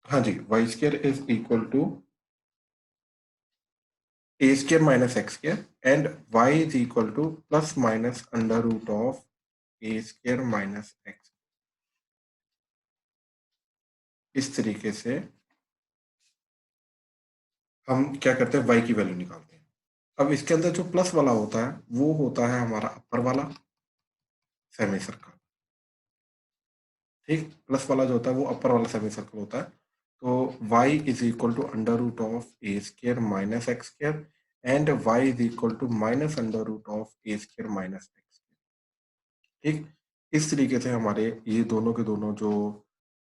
हाँ जी, Y square is equal to A square minus x square and Y is equal to plus minus under root of A square minus X. इस तरीके से हम क्या करते हैं, वाई की वैल्यू निकालते हैं। अब इसके अंदर जो प्लस वाला होता है वो होता है हमारा अपर वाला सेमी सर्कल। ठीक, प्लस वाला जो होता है वो अपर वाला सेमी सर्कल होता है। तो y is equal to under root of A square minus x square and y is equal to minus under root of A square minus x. ठीक, इस तरीके से हमारे ये दोनों के दोनों जो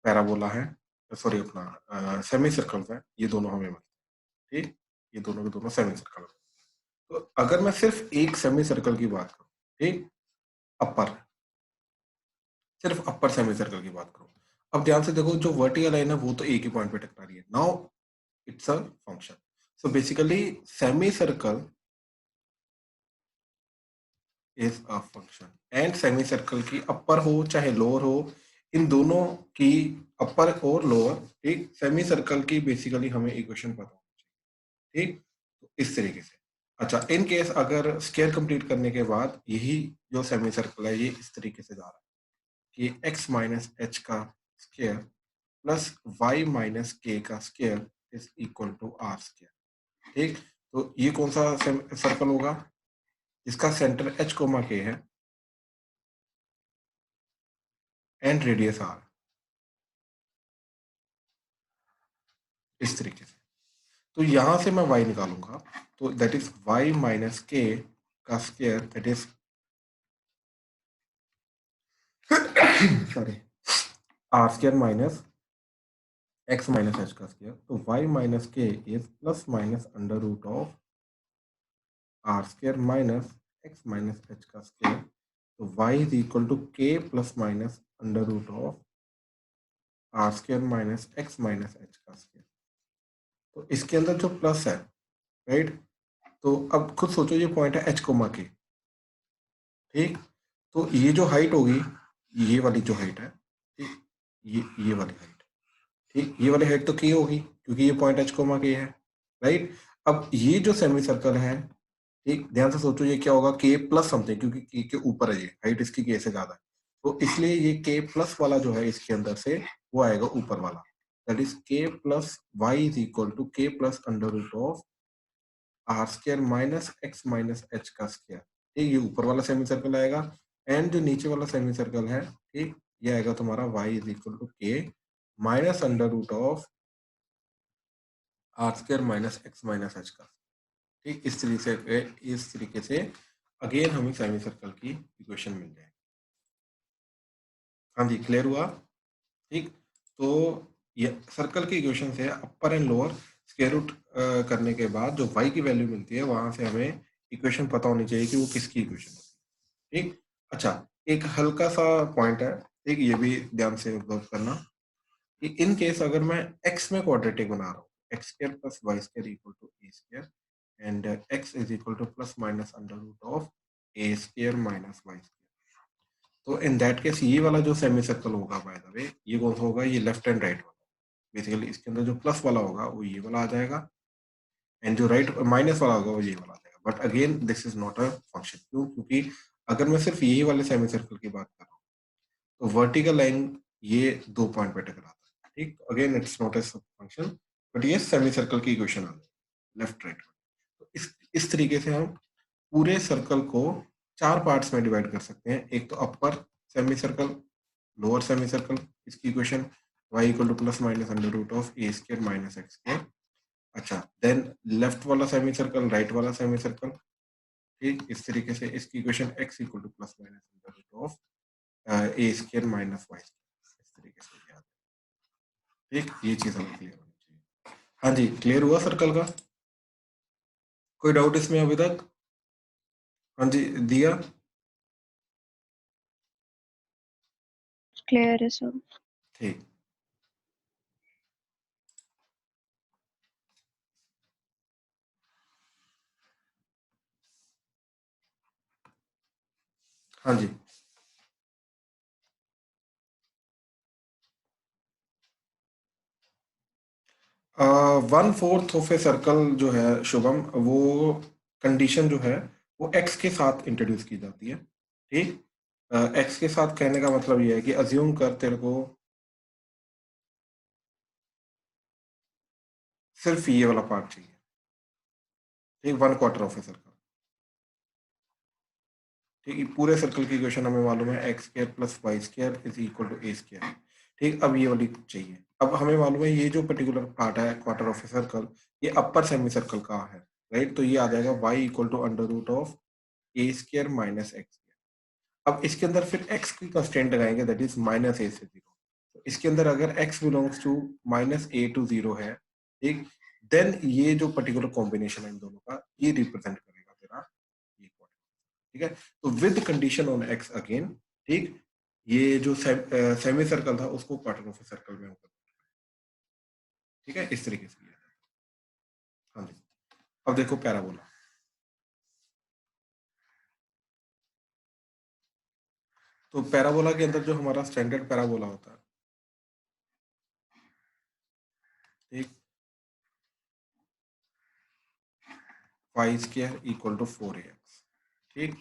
पैराबोला है, सॉरी अपना सेमी सर्कल्स है, ये दोनों हमें मिलते हैं। ठीक, ये दोनों के दोनों सेमी सर्कल। तो अगर मैं सिर्फ एक सेमी सर्कल की बात करूं, ठीक, अपर, सिर्फ अपर सेमी सर्कल की बात करूं, अब ध्यान से देखो जो वर्टिकल लाइन है वो तो एक ही पॉइंट पे टकरा रही है। Now it's a function. So basically semi circle is a function and semi circle की अपर हो चाहे लोअर हो, इन दोनों की अपर और लोअर, ठीक, सेमी सर्कल की बेसिकली हमें इक्वेशन पता होनी चाहिए। ठीक, तो इस तरीके से। अच्छा, इन केस अगर स्केयर कंप्लीट करने के बाद यही जो सेमी सर्कल है ये इस तरीके से जा रहा है कि x माइनस एच का square plus y minus k का square is equal to r square. ठीक, तो ये कौन सा सर्कल होगा, इसका सेंटर h कोमा के है एंड रेडियस r, इस तरीके से। तो यहां से मैं y निकालूंगा, तो that is y minus k का square, that is sorry r square minus x minus H का स्केयर। तो y minus k is plus minus under root of r square minus x minus H का square. तो y is equal to के plus minus under root of r square minus x minus H का square. तो इसके अंदर जो plus है, right, तो अब खुद सोचो ये पॉइंट है एच कोमा के। ठीक, तो ये जो हाइट होगी, ये वाली जो हाइट है, ठीक, ये वाली हाइट, ठीक, ये वाली हाइट तो के होगी क्योंकि ये पॉइंट एच कोमा के है, राइट। अब ये जो सेमी सर्कल है, ठीक, ध्यान से सोचो ये क्या होगा, के प्लस समथिंग, क्योंकि के ऊपर है, ये हाइट इसकी के से ज्यादा है, तो इसलिए ये के प्लस वाला जो है इसके अंदर से वो आएगा ऊपर वाला, that is K plus Y is equal to के plus under root of are square minus x minus H का स्क्वायर। ठीक, ये ऊपर वाला सेमी सर्कल आएगा एंड जो नीचे वाला सेमी सर्कल है, ठीक, ये आएगा तुम्हारा y is equal to k minus under root of are square minus x minus H का। ठीक, इस तरीके से अगेन हमें सेमी सर्कल की इक्वेशन मिल जाए। हाँ जी, क्लियर हुआ। ठीक, तो ये सर्कल की इक्वेशन से अपर एंड लोअर स्क्वायर रूट करने के बाद जो y की वैल्यू मिलती है वहां से हमें इक्वेशन पता होनी चाहिए कि वो किसकी इक्वेशन होती है। ठीक, अच्छा, एक हल्का सा पॉइंट है, ठीक, ये भी ध्यान से ऑब्जर्व करना कि इन केस अगर मैं x में क्वाड्रेटिक बना रहा हूँ, x square plus y square equal to A square and x is equal to plus minus under root of A square minus Y square. तो इन दैट केस ये वाला जो सेमी सर्कल होगा, by the way, ये कौन सा होगा, ये लेफ्ट एंड राइट वाला। बेसिकली इसके अंदर जो प्लस वाला होगा वो ये वाला आ जाएगा एंड जो राइट माइनस वाला होगा वो ये वाला आ जाएगा। But again this is not a function, क्यों, क्योंकि अगर मैं सिर्फ यही वाले सेमी सर्कल की बात कर रहा हूँ तो वर्टिकल लाइन ये दो पॉइंट पे टकराता है। ठीक, again it's not a function, but ये सेमी सर्कल की इक्वेशन आ जाएगी लेफ्ट राइट। तो इस तरीके से हम पूरे सर्कल को चार पार्ट्स में डिवाइड कर सकते हैं। एक तो upper semi circle, lower semi circle, इसकी equation y equal to plus minus under root of A square minus x square. अच्छा, देन लेफ्ट वाला सेमी सर्कल, राइट वाला सेमी सर्कल, ठीक, इस तरीके से इसकी equation x equal to plus minus under root of A square minus Y square, इस तरीके से याद। ठीक, ये चीज हमें क्लियर होनी चाहिए। हाँ जी, क्लियर हुआ सर्कल का, कोई डाउट इसमें अभी तक? हाँ जी, दिया। क्लियर है सर। ठीक, हाँ जी, 1/4 ऑफ ए सर्कल जो है शुभम, वो कंडीशन जो है वो एक्स के साथ इंट्रोड्यूस की जाती है। ठीक, एक्स के साथ कहने का मतलब ये है कि अज्यूम कर तेरे को सिर्फ ये वाला पार्ट चाहिए। ठीक, 1/4 ऑफ ए सर्कल। ठीक है, पूरे सर्कल की इक्वेशन हमें मालूम है x square plus y square is equal to A square. ठीक, अब ये वाली चाहिए। अब हमें मालूम है ये जो पर्टिकुलर पार्ट है क्वार्टर ऑफ ए सर्कल, ये अपर सेमी सर्कल का है। राइट, तो ये आ जाएगा y equal to under root of A square minus x. अब इसके अंदर फिर x की कंस्टेंट लगाएंगे, दैट इज माइनस ए से जीरो। तो इसके अंदर अगर x belongs to minus a to zero है, ठीक, देन ये जो पर्टिकुलर कॉम्बिनेशन है इन दोनों का, ये रिप्रेजेंट करेगा तेरा ये क्वाड्रेटिक। ठीक है, तो with condition on x again. ठीक, ये जो सेमी सर्कल था उसको क्वार्टर ऑफ सर्कल में होकर, ठीक है, इस तरीके से लिया। हाँ जी, अब देखो पैराबोला। तो पैराबोला के अंदर जो हमारा स्टैंडर्ड पैराबोला होता है, ठीक, Y square equal to 4ax। ठीक,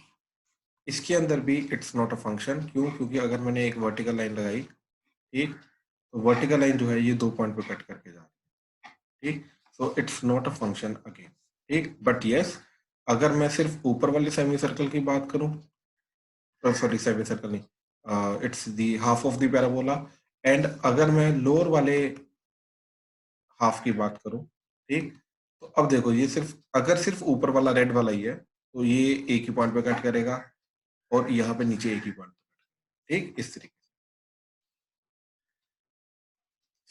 इसके अंदर भी इट्स नॉट अ फंक्शन। क्यों? क्योंकि अगर मैंने एक वर्टिकल लाइन लगाई, ठीक, तो वर्टिकल लाइन जो है ये 2 पॉइंट पे कट करके जा रही है। ठीक, so it's not a function again. ठीक, बट यस, अगर मैं सिर्फ ऊपर वाले सेमी सर्कल की बात करूं, सॉरी सेमी सर्कल नहीं, it's the half of the parabola. And अगर मैं लोअर वाले हाफ की बात करूं, ठीक, तो अब देखो ये सिर्फ, अगर सिर्फ ऊपर वाला रेड वाला ही है तो ये एक ही पॉइंट पे कट करेगा, और यहाँ पे नीचे एक ही पॉइंट। ठीक, इस तरीके से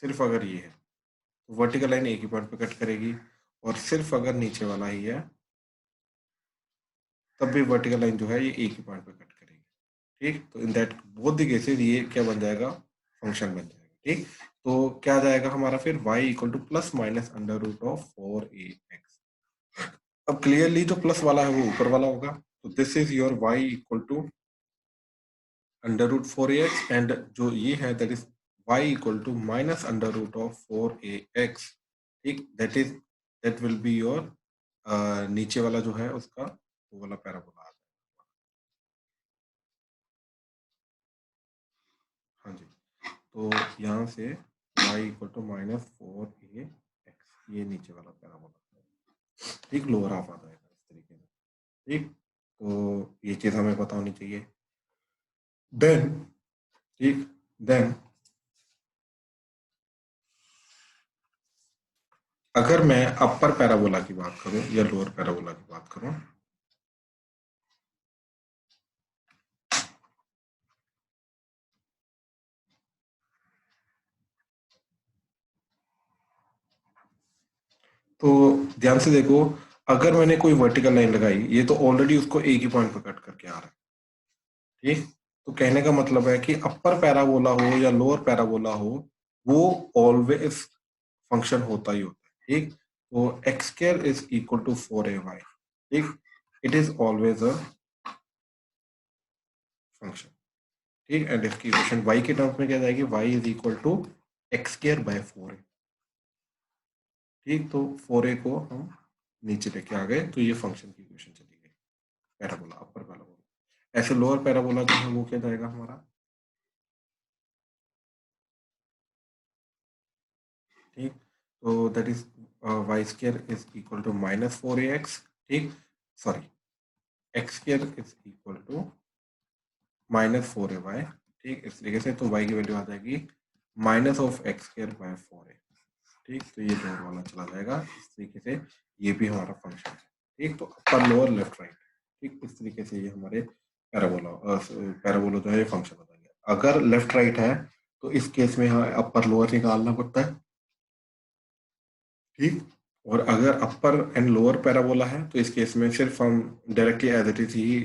सिर्फ अगर ये है तो वर्टिकल लाइन एक ही पॉइंट पे कट करेगी, और सिर्फ अगर नीचे वाला ही है तब भी वर्टिकल लाइन जो है ये एक ही पॉइंट पे कट करेगी। ठीक, तो in that both the cases ये क्या बन जाएगा, फंक्शन बन जाएगा। ठीक, तो क्या जाएगा हमारा फिर y equal to plus minus under root of 4ax। अब क्लियरली जो प्लस वाला है वो ऊपर वाला होगा, तो this is your y equal to under root 4ax, and जो ये है that is y equal to minus under root of 4ax। ठीक, that is, that will be your नीचे वाला जो है उसका वो वाला पैराबोला आ जाएगा। हाँ जी, तो यहाँ से y equal to minus 4ax, ये नीचे वाला पैराबोला। ठीक, लोअर हाफ आ जाएगा इस तरीके से। ठीक, तो ये चीज हमें पता होनी चाहिए। देन, ठीक, देन अगर मैं अपर पैराबोला की बात करूं या लोअर पैराबोला की बात करूं, तो ध्यान से देखो, अगर मैंने कोई वर्टिकल लाइन लगाई, ये तो ऑलरेडी उसको एक ही पॉइंट पर कट करके आ रहा है। ठीक, तो कहने का मतलब है कि अपर पैराबोला हो या लोअर पैराबोला हो, वो ऑलवेज फंक्शन होता ही होता है। ठीक, तो x square is equal to 4ay। ठीक, it is always a function. ठीक, एंड इसकी इक्वेशन y के टर्म्स में क्या जाएगी, y is equal to x square by 4a। ठीक, तो 4a को हम नीचे लेके आ गए, तो ये फंक्शन की इक्वेशन चली गई, पैराबोला, अपर पैराबोला। ऐसे लोअर पैराबोला जो है वो क्या जाएगा हमारा, ठीक, तो that is y square is equal to minus 4ax। ठीक, sorry, x square is equal to minus 4ay। ठीक, इस तरीके से तो y की वैल्यू आ जाएगी minus of x square by 4a। ठीक, तो ये लोअर वाला चला जाएगा इस तरीके से, ये भी हमारा फंक्शन है। ठीक, तो अपर लोअर लेफ्ट राइट। ठीक, इस तरीके से ये हमारे पैराबोला, पैराबोला जो है ये फंक्शन हो जाएंगे। अगर लेफ्ट राइट है तो इस केस में हमें अपर लोअर निकालना पड़ता है। ठीक, और अगर अपर एंड लोअर पैराबोला है तो इस केस में सिर्फ हम डायरेक्टली एज इट इज ही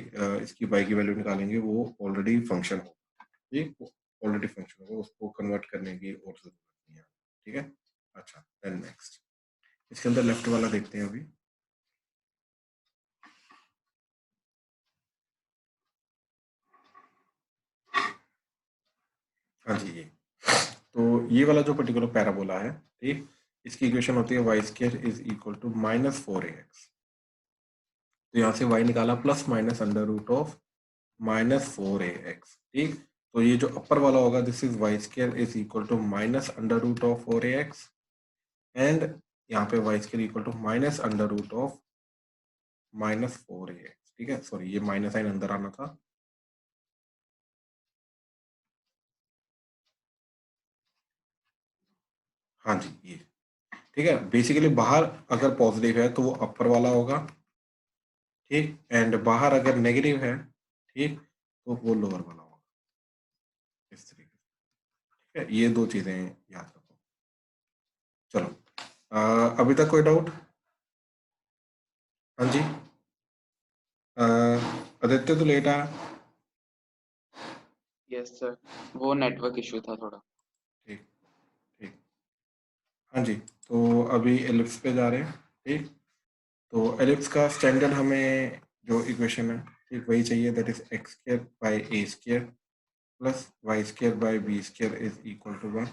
इसकी y की वैल्यू निकालेंगे, वो ऑलरेडी फंक्शन होगा। ठीक, ऑलरेडी फंक्शन होगा, उसको कन्वर्ट करने की और जरूरत नहीं है। ठीक है, अच्छा, देन नेक्स्ट इसके अंदर लेफ्ट वाला देखते हैं अभी। हाँ जी, ये तो ये वाला जो पर्टिकुलर पैराबोला है, ठीक, इसकी इक्वेशन होती है y square is equal to -4ax। तो यहाँ से y निकाला plus minus under root of -4ax। ठीक, तो ये जो अपर वाला होगा this is y square is equal to minus under root of 4ax, and यहाँ पे y square equal to minus under root of -4ax। ठीक है, सॉरी ये माइनस साइन अंदर आना था। हाँ जी, ये ठीक है। बेसिकली बाहर अगर पॉजिटिव है तो वो अपर वाला होगा, ठीक, एंड बाहर अगर नेगेटिव है, ठीक, तो वो लोअर वाला होगा, इस तरीके से। ठीक है, ये दो चीजें याद रखो। चलो, अभी तक कोई डाउट? हाँ जी, आदित्य तो लेट आया। यस सर, वो नेटवर्क इशू था थोड़ा। ठीक, ठीक, हाँ जी। तो अभी एलिप्स पे जा रहे हैं। ठीक, तो एलिप्स का स्टैंडर्ड हमें जो इक्वेशन है, ठीक, वही चाहिए, that is x square by A square plus y square by B square is equal to 1।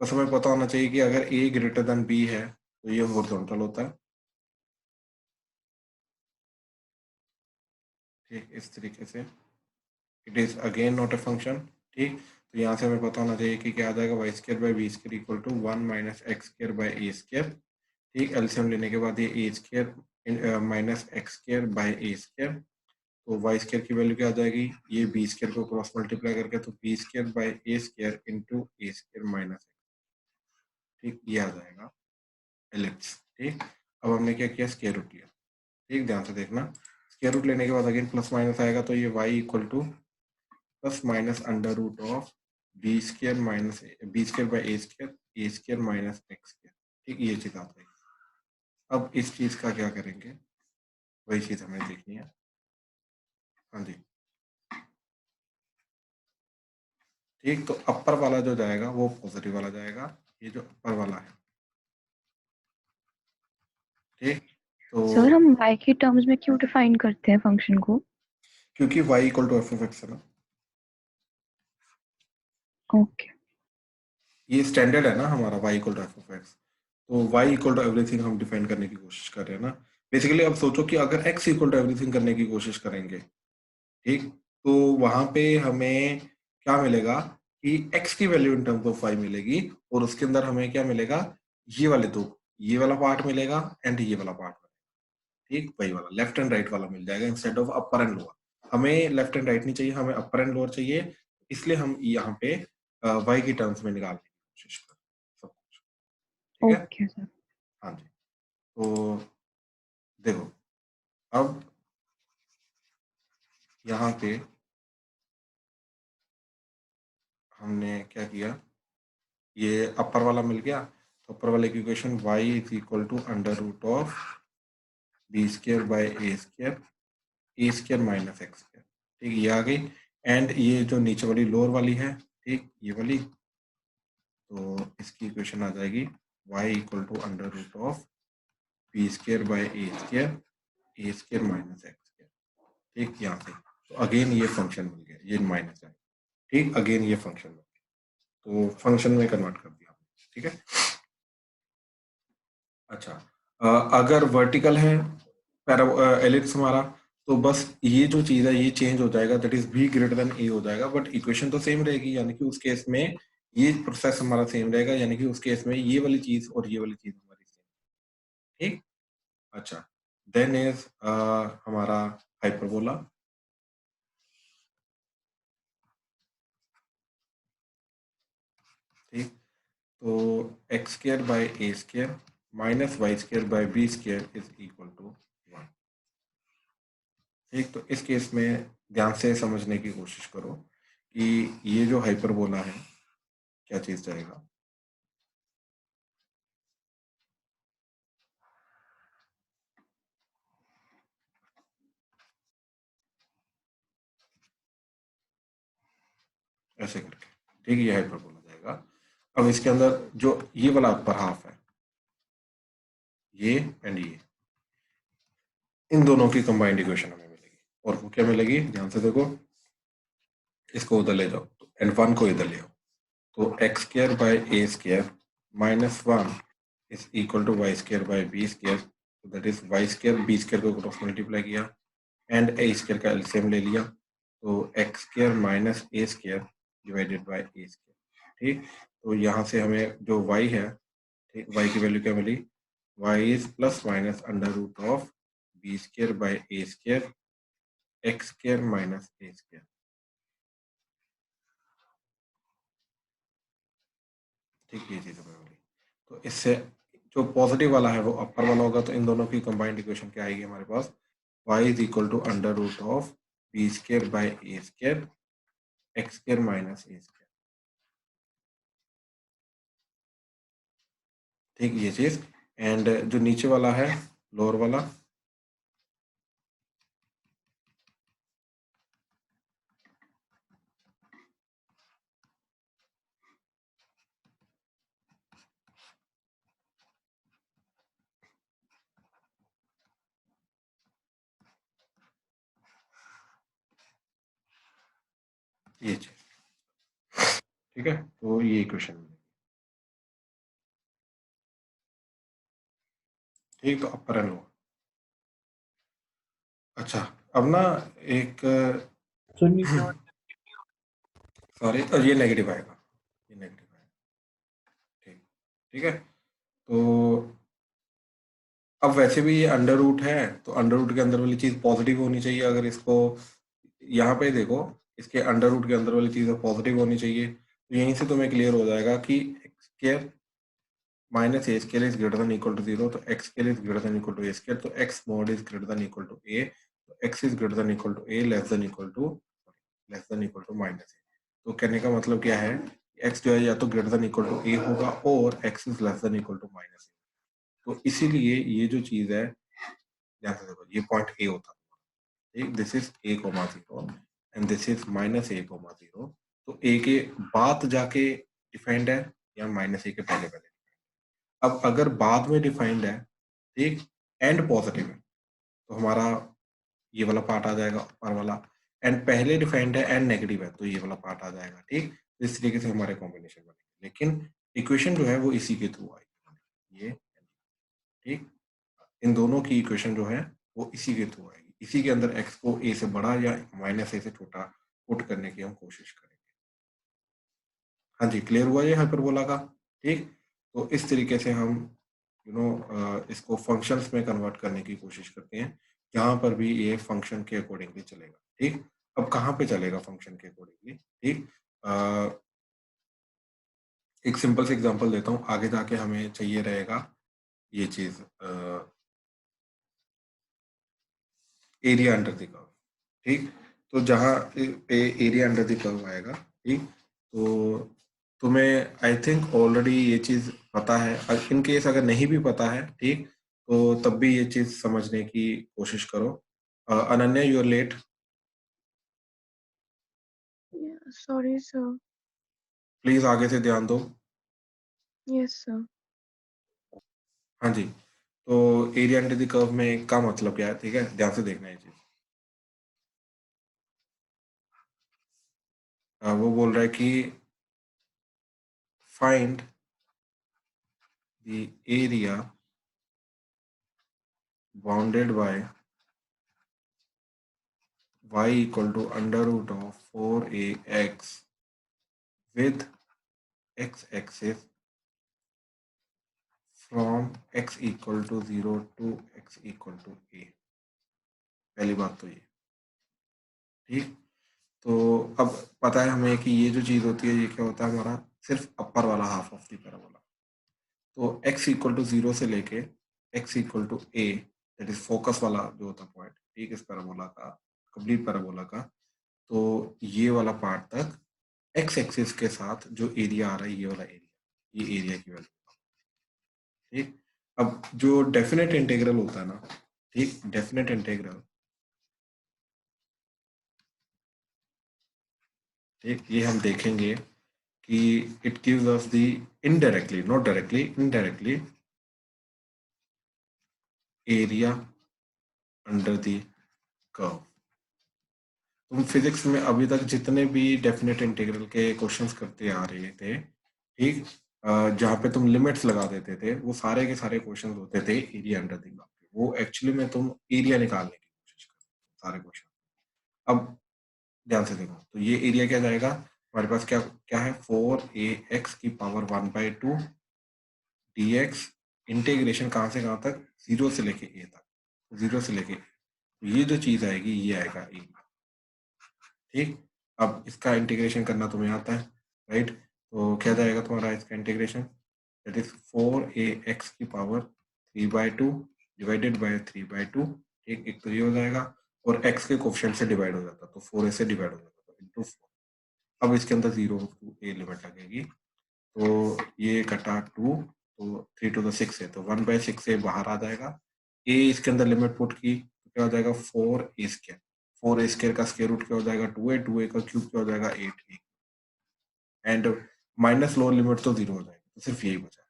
बस हमें पता होना चाहिए कि अगर ए ग्रेटर देन बी है तो ये हॉरिजॉन्टल होता है। ठीक, इस तरीके से it is again not a function. ठीक, तो यहाँ से हमें पता होना चाहिए कि क्या आ जाएगा, Y square by B square equal to 1 minus x square by A square. ठीक, एलसीएम लेने के बाद ये A square minus x square by A square, तो वाई स्क्वायर की वैल्यू क्या आ जाएगी, ये बी स्क्वायर को क्रॉस मल्टीप्लाई करके, तो B square by A square into A square minus. ठीक, ये आ जाएगा एलिप्स। ठीक, अब हमने क्या किया, स्क्वायर रूट लिया। ठीक, ध्यान से देखना, स्क्वायर रूट लेने के बाद अगेन प्लस माइनस आएगा, तो ये y equal to plus minus under root of b square minus b square by A square minus x square. ठीक, ये चीज आ जाएगी। अब इस चीज का क्या करेंगे, वही चीज हमें देखनी है। हाँ जी, ठीक, तो अपर वाला जो जाएगा वो पॉजिटिव वाला जाएगा, ये जो अपर वाला है। ठीक, तो सर हम y के टर्म्स में क्यों डिफाइन करते हैं फंक्शन को? क्योंकि y equal to F of x है ना, ओके। ये स्टैंडर्ड है ना हमारा, y equal to F of x. तो y इक्वल टू एवरीथिंग हम डिफाइन करने की कोशिश कर रहे हैं ना। बेसिकली अब सोचो कि अगर x इक्वल टू एवरीथिंग करने की कोशिश करेंगे, ठीक, तो वहां पे हमें क्या मिलेगा कि x की value in terms of y मिलेगी, और उसके अंदर हमें क्या मिलेगा, ये वाले दो, ये वाला पार्ट मिलेगा एंड ये वाला पार्ट मिलेगा। ठीक, वही वाला लेफ्ट एंड राइट वाला मिल जाएगा instead of upper and lower. हमें लेफ्ट एंड राइट नहीं चाहिए, हमें अपर एंड लोअर चाहिए, इसलिए हम यहाँ पे y की टर्म्स में निकालने की कोशिश कर सब कुछ। ठीक है, ओके सर। हाँ जी। तो देखो, अब यहाँ पे हमने क्या किया, ये अपर वाला मिल गया, तो अपर वाले की equation y is equal to under root of b square by A square minus x square. ठीक, ये आ गई, एंड ये जो नीचे वाली लोअर वाली है, ठीक, ये वाली, तो इसकी इक्वेशन आ जाएगी y equal to under root of b square by A square minus x square. ठीक, यहाँ से तो अगेन ये फंक्शन मिल गया, ये माइनस है। ठीक, अगेन ये फंक्शन मिल गया, तो फंक्शन में कन्वर्ट कर दिया। ठीक है, अच्छा, अगर वर्टिकल है एलिप्स हमारा, तो बस ये जो चीज है ये चेंज हो जाएगा, that is b greater than a हो जाएगा, बट इक्वेशन तो सेम रहेगी, यानी कि उस केस में ये प्रोसेस हमारा सेम रहेगा, यानी कि उस केस में ये वाली चीज और ये वाली चीज हमारी सेम। ठीक, अच्छा, देन इज हमारा हाइपरबोला। ठीक, तो x square by A square minus Y square by B square is equal to 1। ठीक, तो इस केस में ध्यान से समझने की कोशिश करो कि ये जो हाइपरबोला है क्या चीज जाएगा, ऐसे करके। ठीक है, ये हाइपरबोला जाएगा। अब इसके अंदर जो ये वाला अपर हाफ है, ये एंड ये, इन दोनों की कंबाइंड इक्वेशन हमें मिलेगी, और वो क्या मिलेगी, ध्यान से देखो, इसको उधर ले जाओ एंड 1 को इधर ले आओ, तो x square by A square minus 1 is equal to y square by B square, that is y square b square को क्रॉस मल्टीप्लाई किया एंड ए स्क्वायर का एलसीएम ले लिया, तो x square minus A square divided by A square. ठीक, तो यहाँ से हमें जो y है, ठीक, y की वैल्यू क्या मिली, y is plus minus under root of b square by A square x square minus A square. ठीक, ये चीज हमें मिली। तो इससे जो पॉजिटिव वाला है वो अपर वाला होगा, तो इन दोनों की कंबाइंड इक्वेशन क्या आएगी हमारे पास, y is equal to under root of b square by A square x square minus A square. ठीक, ये चीज। एंड जो नीचे वाला है लोअर वाला, ये चीज। ठीक है, तो ये इक्वेशन। ठीक, तो अपर एंड लोअर। अच्छा, अब ना एक सॉरी, ये नेगेटिव आएगा, ये नेगेटिव आएगा। ठीक, ठीक है। तो अब वैसे भी ये अंडर रूट है, तो अंडर रूट के अंदर वाली चीज पॉजिटिव होनी चाहिए। अगर इसको यहाँ पे देखो, इसके अंडर रूट के अंदर वाली चीज पॉजिटिव होनी चाहिए, तो यहीं से तुम्हें क्लियर हो जाएगा कि X square minus A square is greater than equal to 0, तो x square is greater than equal to A square, तो X mod is greater than equal to A, तो X is greater than equal to A less than equal to minus A. तो कहने का मतलब क्या है, x जो है या तो greater than equal to A होगा और X is less than equal to minus A. तो इसीलिए ये जो चीज है, ध्यान से देखो, ये पॉइंट ए होता है, this is a comma 0 and this is minus a comma 0। तो ए के बाद जाके डिफाइंड है या माइनस ए के पहले पहले। अब अगर बाद में डिफाइंड है, ठीक, एंड पॉजिटिव है, तो हमारा ये वाला पार्ट आ जाएगा ऊपर वाला, एंड पहले डिफाइंड है एंड नेगेटिव है, तो ये वाला पार्ट आ जाएगा। ठीक, इस तरीके से हमारे कॉम्बिनेशन बनेंगे, लेकिन इक्वेशन जो है वो इसी के थ्रू आएगी ये। ठीक, इन दोनों की इक्वेशन जो है वो इसी के थ्रू आएगी, इसी के अंदर एक्स को ए से बड़ा या माइनस ए से छोटा पुट करने की हम कोशिश करेंगे। हाँ जी, क्लियर हुआ ये हाइपरबोला का। ठीक, तो इस तरीके से हम इसको फंक्शंस में कन्वर्ट करने की कोशिश करते हैं, जहां पर भी ये फंक्शन के अकॉर्डिंगली चलेगा। ठीक, अब कहाँ पे चलेगा फंक्शन के अकॉर्डिंगली, ठीक, एक सिंपल से एग्जांपल देता हूँ, आगे जाके हमें चाहिए रहेगा ये चीज, एरिया अंडर द कर्व। ठीक, तो जहाँ पे एरिया अंडर द कर्व आएगा, ठीक, तो तुम्हें आई थिंक ऑलरेडी ये चीज पता है, इन केस अगर नहीं भी पता है, ठीक, तो तब भी ये चीज समझने की कोशिश करो। Ananya, you are late. Yeah, sorry, sir. Please आगे से ध्यान दो। Yes, sir. हाँ जी, तो एरिया अंडर द कर्व में का मतलब क्या है, ठीक है, ध्यान से देखना है ये चीज। वो बोल रहा है कि find the area bounded by y equal to under root of 4ax with x-axis from x equal to 0 to x equal to a। पहली बात तो ये। ठीक, तो अब पता है हमें कि ये जो चीज होती है ये क्या होता है, हमारा सिर्फ अपर वाला हाफ ऑफ द पैराबोला। तो x इक्वल टू 0 से लेके x equal to a, that is focus वाला जो होता है पॉइंट, ठीक, इस पैराबोला का, कंप्लीट पैराबोला का, तो ये वाला पार्ट तक एक्स एक्सिस के साथ जो एरिया आ रहा है, ये वाला एरिया, ये एरिया की वैल्यू। ठीक, अब जो डेफिनेट इंटीग्रल होता है ना, ठीक, डेफिनेट इंटीग्रल, ठीक, ये हम देखेंगे कि it gives us the indirectly, not directly, indirectly area under the curve. तुम फिजिक्स में अभी तक जितने भी डेफिनेट इंटीग्रल के क्वेश्चंस करते आ रहे थे, ठीक, जहाँ पे तुम लिमिट्स लगा देते थे, वो सारे के सारे क्वेश्चन होते थे एरिया अंडर द ग्राफ के। वो एक्चुअली में तुम एरिया निकालने की कोशिश करो सारे क्वेश्चन। अब ध्यान से देखो, तो ये एरिया क्या जाएगा हमारे पास, क्या क्या है, 4ax की पावर 1/2 dx, इंटीग्रेशन कहाँ से कहाँ तक, 0 से लेके a तक, 0 से लेके a। तो ये जो चीज आएगी ये आएगा एरिया। ठीक, अब इसका इंटीग्रेशन करना तुम्हें आता है, राइट? तो क्या जाएगा तुम्हारा इसका इंटीग्रेशन, दैट इज 4ax की पावर 3/2 डिवाइडेड बाय 3/2। ठीक, एक तो ये हो जाएगा, और x के कोफिशिएंट से डिवाइड हो जाता, तो 4a से डिवाइड हो जाता, इंटू 4। अब इसके अंदर 0 to a लिमिट लगेगी, तो ये कटा 2, तो 3 to the 6 है, तो 1/6 से बाहर आ जाएगा। a इसके अंदर लिमिट पुट की तो क्या हो जाएगा, 4a²। 4a² का स्क्वायर रूट क्या हो जाएगा, 2a। 2a का क्यूब क्या हो जाएगा, 8a। And minus lower limit तो 0 हो जाएगा, तो सिर्फ यही बचा।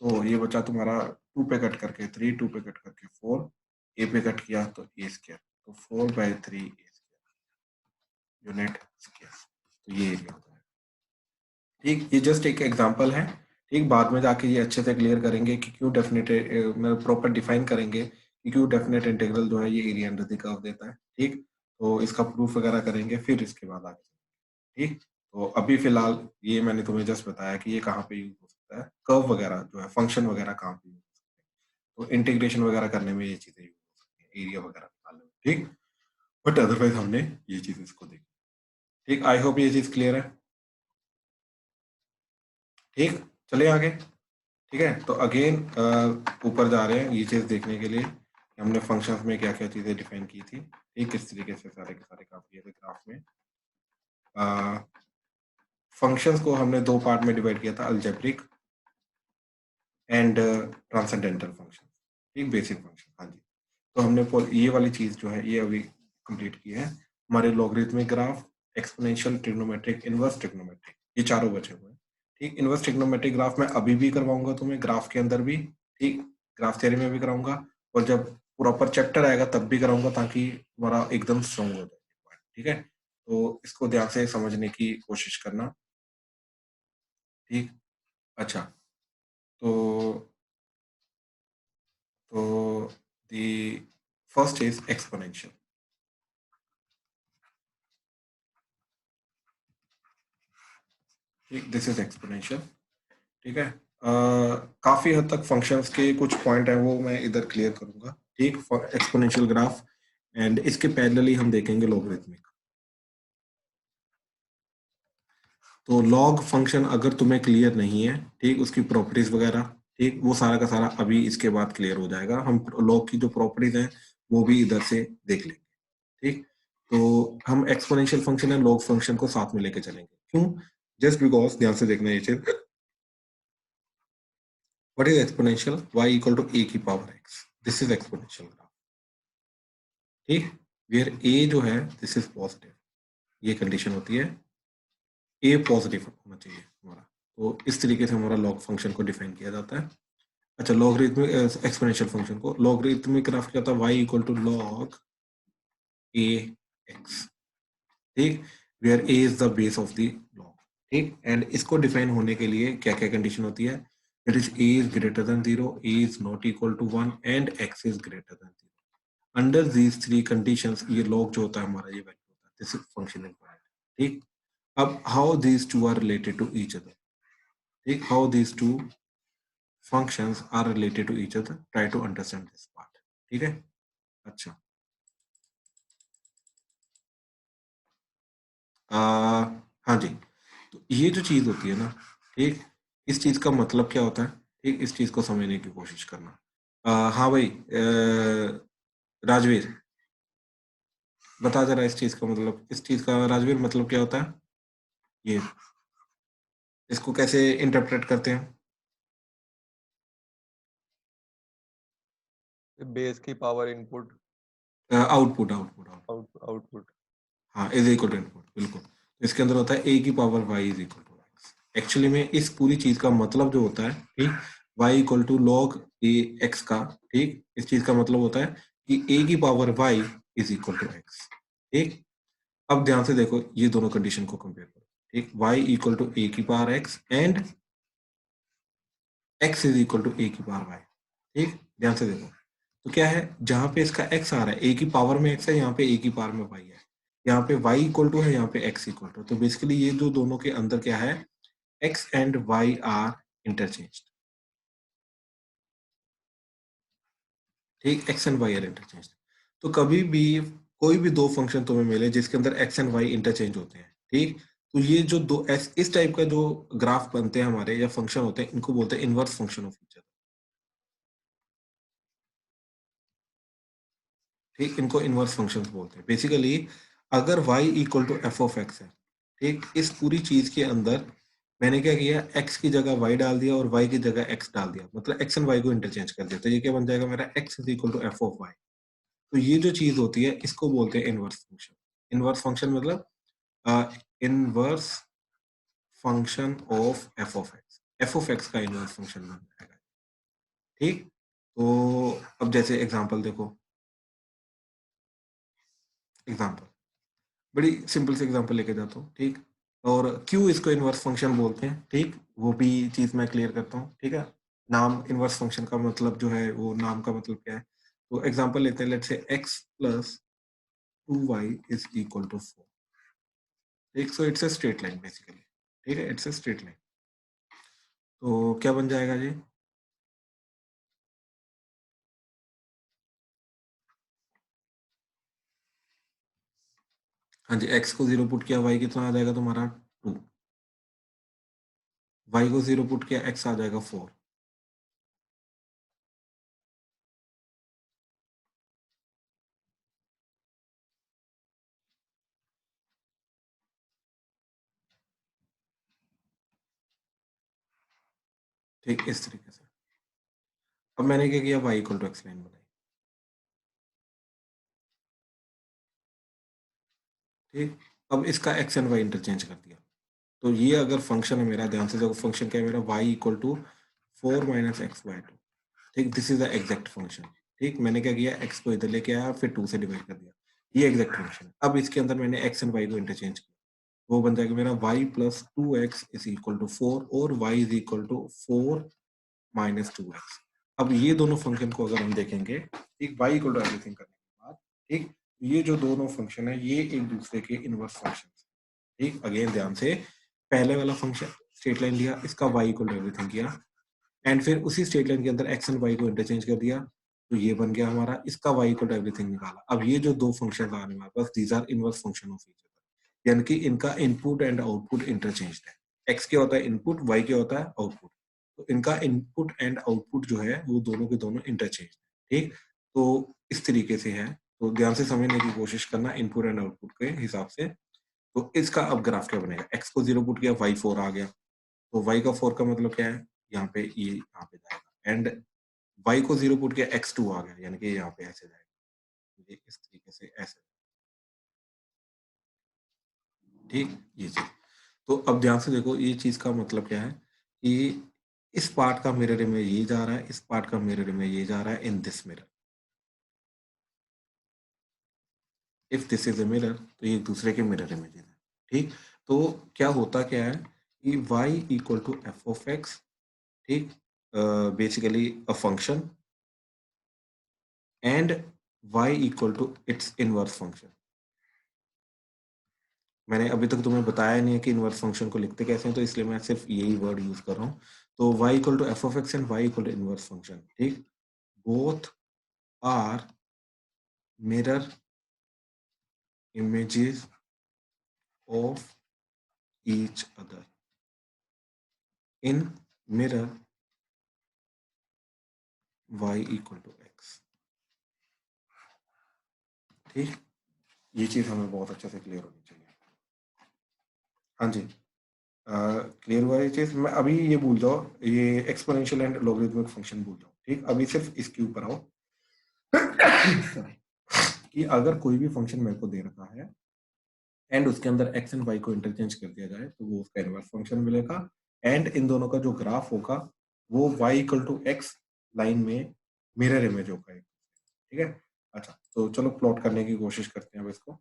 तो ये बचा तुम्हारा 2 पे कट करके 3, 2 पे कट करके 4, a पे कट किया तो a², तो 4/3 a² यूनिट स्क्वायर। तो ये एरिया होता है। ठीक, ये जस्ट एक एग्जांपल है। ठीक, बाद में जाके ये अच्छे से क्लियर करेंगे कि क्यों डेफिनेट, मतलब प्रॉपर डिफाइन करेंगे कि क्यों डेफिनेट इंटीग्रल जो है ये एरिया अंडर द कर्व देता है। ठीक, तो इसका प्रूफ वगैरह करेंगे फिर इसके बाद आगे। ठीक, तो अभी फिलहाल ये मैंने तुम्हें जस्ट बताया कि ये कहाँ पे यूज हो सकता है, कर्व वगैरह जो है, फंक्शन वगैरह कहाँ पे यूज हो सकते हैं, तो इंटीग्रेशन वगैरह करने में ये चीजें यूज हो सकती है, एरिया वगैरह निकालने में। ठीक, बट अदरवाइज हमने ये चीज इसको देखी। ठीक, आई होप ये चीज क्लियर है। ठीक, चलिए आगे। ठीक है, तो अगेन ऊपर जा रहे हैं ये चीज देखने के लिए कि हमने फंक्शंस में क्या क्या चीजें डिफाइन की थी। ठीक, किस तरीके से सारे के सारे काम किए थे ग्राफ में। फंक्शंस को हमने दो पार्ट में डिवाइड किया था, अलजेब्रिक एंड ट्रांसेंडेंटल फंक्शन। ठीक, बेसिक फंक्शन। हाँ जी, तो हमने ये वाली चीज जो है ये अभी कंप्लीट की है। हमारे logarithmic graph, exponential, trigonometric, inverse trigonometric, ये चारों बचे हुए हैं। ठीक, इनवर्स ट्रिग्नोमेट्रिक ग्राफ मैं अभी भी करवाऊंगा तुम्हें, ग्राफ के अंदर भी। ठीक, ग्राफ थ्योरी में भी कराऊंगा, और जब प्रॉपर चैप्टर आएगा तब भी कराऊंगा, ताकि तुम्हारा एकदम स्ट्रॉन्ग हो जाए। ठीक है, तो इसको ध्यान से समझने की कोशिश करना। ठीक, अच्छा, तो the first is exponential. ठीक, दिस इज एक्सपोनेंशियल। ठीक है, काफी हद तक फंक्शंस के कुछ पॉइंट है वो मैं इधर क्लियर करूंगा। ठीक, एक्सपोनेंशियल ग्राफ, एंड इसके पैरेलली हम देखेंगे लॉगरिथमिक। तो लॉग फंक्शन अगर तुम्हें क्लियर नहीं है, ठीक, उसकी प्रॉपर्टीज वगैरह, ठीक, वो सारा का सारा अभी इसके बाद क्लियर हो जाएगा। हम लॉग की जो प्रॉपर्टीज हैं वो भी इधर से देख लेंगे। ठीक, तो हम exponential function and log function को साथ में लेके चलेंगे। क्यों? जस्ट बिकॉज, ध्यान से देखना ये चीज, what is exponential, y equal to a की power x, this is exponential graph. ठीक, वेयर a जो है दिस इज पॉजिटिव, ये कंडीशन होती है, a पॉजिटिव होना चाहिए हमारा। तो इस तरीके से हमारा लॉग फंक्शन को डिफाइन किया जाता है। अच्छा, लॉगरिथमिक एक्सपोनेंशियल फंक्शन को लॉगरिथमिक ग्राफ क्या होता है, y equal to log a x। ठीक, where a is the base of the log. ठीक, एंड इसको डिफाइन होने के लिए क्या क्या कंडीशन होती है, that is a is greater than 0, a is not equal to 1 and x is greater than 0। Under these three conditions ये लॉग जो होता है हमारा, ये वैल्यू होता है, this is function in point. ठीक, अब how these two are related to each other. ठीक, how these two functions are related to each other, try to understand this part. ठीक है, अच्छा, हाँ जी, तो ये जो चीज होती है ना, ठीक, इस चीज का मतलब क्या होता है, ठीक, इस चीज को समझने की कोशिश करना। हाँ भाई, राजवीर बता जरा इस चीज का मतलब, इस चीज का राजवीर मतलब क्या होता है, ये इसको कैसे इंटरप्रेट करते हैं। बेस की power input, output output output. हाँ, इज इक्वल टू इनपुट, बिल्कुल। तो इसके अंदर होता है a की power y is equal to x। Actually में इस पूरी चीज का मतलब जो होता है, ठीक, y equal to log a x का, ठीक, इस चीज का मतलब होता है कि a की power y is equal to x। ठीक, अब ध्यान से देखो ये दोनों कंडीशन को कंपेयर करो। ठीक, y इक्वल टू a की power x and x is equal to a की पावर y। ठीक, ध्यान से देखो, तो क्या है, जहां पे इसका x आ रहा है, a की पावर में x है, यहाँ पे a की पावर में y है, यहाँ पे y इक्वल टू है, यहाँ पे x इक्वल टू, तो बेसिकली ये जो दोनों के अंदर क्या है, x and y are interchange. ठीक, x and y are interchange. तो कभी भी कोई भी दो फंक्शन तुम्हें मिले जिसके अंदर x एंड y इंटरचेंज होते हैं, ठीक, तो ये जो दो इस टाइप का जो ग्राफ बनते हैं हमारे या फंक्शन होते हैं, इनको बोलते हैं inverse function of each other. ठीक, इनको इनवर्स फंक्शंस बोलते हैं। बेसिकली अगर y equal to F of x है, ठीक, इस पूरी चीज के अंदर मैंने क्या किया, x की जगह y डाल दिया और y की जगह x डाल दिया, मतलब x एंड y को इंटरचेंज कर दिया, तो ये क्या बन जाएगा मेरा, x is equal to F of y। तो ये जो चीज होती है इसको बोलते हैं इनवर्स फंक्शन। इनवर्स फंक्शन मतलब inverse function of F of x का इनवर्स फंक्शन बन जाएगा। ठीक, तो अब जैसे एग्जांपल देखो, एग्जांपल बड़ी सिंपल से एग्जांपल लेके जाता हूँ, ठीक, और क्यों इसको इनवर्स फंक्शन बोलते हैं, ठीक, वो भी चीज मैं क्लियर करता हूँ, ठीक है। नाम इनवर्स फंक्शन का मतलब जो है, वो नाम का मतलब क्या है, तो एग्जांपल लेते हैं, let's say x plus 2y is equal to 4। ठीक, so it's a straight line basically, ठीक है, इट्स अ स्ट्रेट लाइन। तो क्या बन जाएगा जी, हाँ जी, x को 0 पुट किया, y कितना आ जाएगा तुम्हारा 2, y को 0 पुट किया, x आ जाएगा 4। ठीक, इस तरीके से। अब मैंने क्या किया, y equal to X line बनाई। ठीक, अब इसका x एंड y इंटरचेंज कर दिया, तो ये अगर फंक्शन है मेरा, ध्यान से देखो, फंक्शन क्या है मेरा, y equal to 4 minus X by 2। ठीक, this is the exact function. ठीक, मैंने क्या किया, x को इधर लेके आया, फिर 2 से डिवाइड कर दिया, ये एग्जैक्ट फंक्शन है। अब इसके अंदर मैंने x एंड y को इंटरचेंज किया, वो बन जाएगा मेरा y plus 2x is equal to 4 और y is equal to 4 minus 2x। अब ये दोनों फंक्शन को अगर हम देखेंगे, ठीक, y इक्वल टू एवरीथिंग करने के बाद, ठीक, ये जो दोनों फंक्शन है ये एक दूसरे के इनवर्स फंक्शन। ठीक, अगेन ध्यान से, पहले वाला फंक्शन स्ट्रेट लाइन लिया, इसका y इक्वल टू एवरीथिंग किया, एंड फिर उसी स्ट्रेट लाइन के अंदर x एंड y को इंटरचेंज कर दिया, तो ये बन गया हमारा, इसका y इक्वल टू एवरीथिंग निकाला। अब ये जो दो फंक्शन आ रहे हैं हमारे पास, these are inverse function of each other, यानी कि इनका इनपुट एंड आउटपुट इंटरचेंज है। x क्या होता है इनपुट, y क्या होता है आउटपुट, तो इनका इनपुट एंड आउटपुट जो है वो दोनों के दोनों इंटरचेंज। ठीक, तो इस तरीके से है, तो ध्यान से समझने की कोशिश करना इनपुट एंड आउटपुट के हिसाब से। तो इसका अब ग्राफ क्या बनेगा, x को 0 पुट किया, y 4 आ गया, तो y का 4 का मतलब क्या है, यहाँ पे ये यहाँ पे जाएगा, एंड y को 0 पुट किया, x 2 आ गया, यानी कि यहाँ पे ऐसे जाएगा, ये इस तरीके से ऐसे। ठीक, ये चीज, तो अब ध्यान से देखो, ये चीज का मतलब क्या है कि इस पार्ट का मिरर में ये जा रहा है, इस पार्ट का मिरर में ये जा रहा है, इन this mirror. If this is a mirror, तो ये एक दूसरे के मिरर इमेज है। ठीक, तो क्या होता क्या है कि y equal to F of X, ठीक, basically a function, and y equal to its inverse function. मैंने अभी तक तुम्हें बताया नहीं है कि इनवर्स फंक्शन को लिखते कैसे हैं, तो इसलिए मैं सिर्फ यही वर्ड यूज कर रहा हूँ। तो y equal to F of X and y equal to inverse function, ठीक, both are mirror images of each other in mirror y equal to x। ठीक, ये चीज हमें बहुत अच्छे से क्लियर होनी चाहिए। हाँ जी, क्लियर हुआ ये चीज, मैं अभी ये भूल जाओ, ये एक्सपोनेंशियल एंड लॉगरिथमिक फंक्शन भूल जाओ। ठीक, अभी सिर्फ इसके ऊपर आओ। Sorry, कि अगर कोई भी फंक्शन मेरे को दे रखा है एंड उसके अंदर x एंड y को इंटरचेंज कर दिया जाए, तो वो उसका इनवर्स फंक्शन मिलेगा, एंड इन दोनों का जो ग्राफ होगा वो y equal to X line में मिरर इमेज होगा। ठीक है, अच्छा, तो चलो प्लॉट करने की कोशिश करते हैं अब इसको।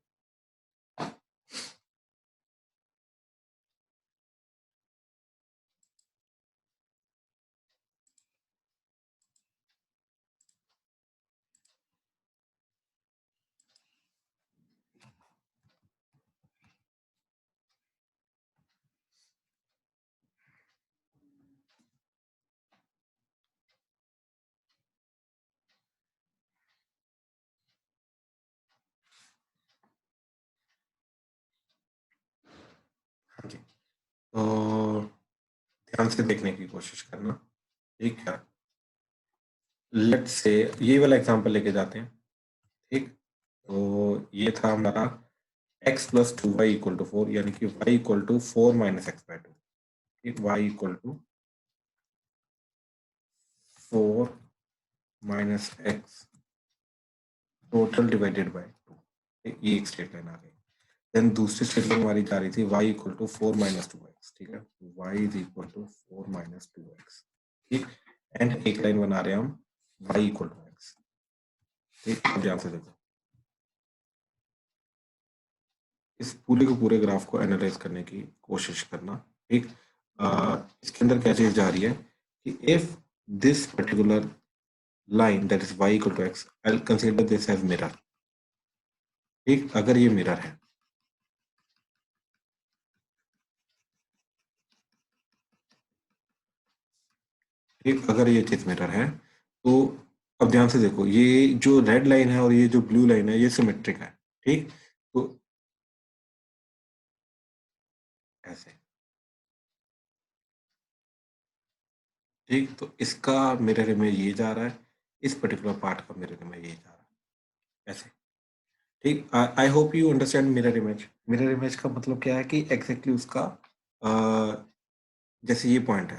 तो ध्यान से देखने की कोशिश करना, ठीक है। लेट्स से ये वाला एग्जांपल लेके जाते हैं, ठीक। तो ये था हमारा x + 2y = 4, यानी कि y = 4 - x/2, ठीक। y = 4 - x total divided by 2, ठीक। ये एक स्ट्रेट लाइन आ गई। देन दूसरी स्ट्रेट लाइन हमारी जा रही थी y = 4 - 2x, ठीक है। y = 4 - 2x, ठीक। एंड एक लाइन बना रहे हैं हम y = x, ठीक। अब ध्यान से देखो, इस पूरे के पूरे ग्राफ को एनालाइज करने की कोशिश करना, ठीक। इसके अंदर क्या चीज जा रही है कि if this particular line, that is y = x, I'll consider this as mirror, ठीक। अगर ये मिरर है, ठीक, अगर ये चीज मिरर है तो अब ध्यान से देखो, ये जो रेड लाइन है और ये जो ब्लू लाइन है ये सिमेट्रिक है, ठीक। तो ऐसे, ठीक। तो इसका मिरर इमेज ये जा रहा है, इस पर्टिकुलर पार्ट का मिरर इमेज ये जा रहा है, ऐसे, ठीक। I hope you understand mirror image. Mirror image का मतलब क्या है कि एग्जैक्टली उसका जैसे ये पॉइंट है,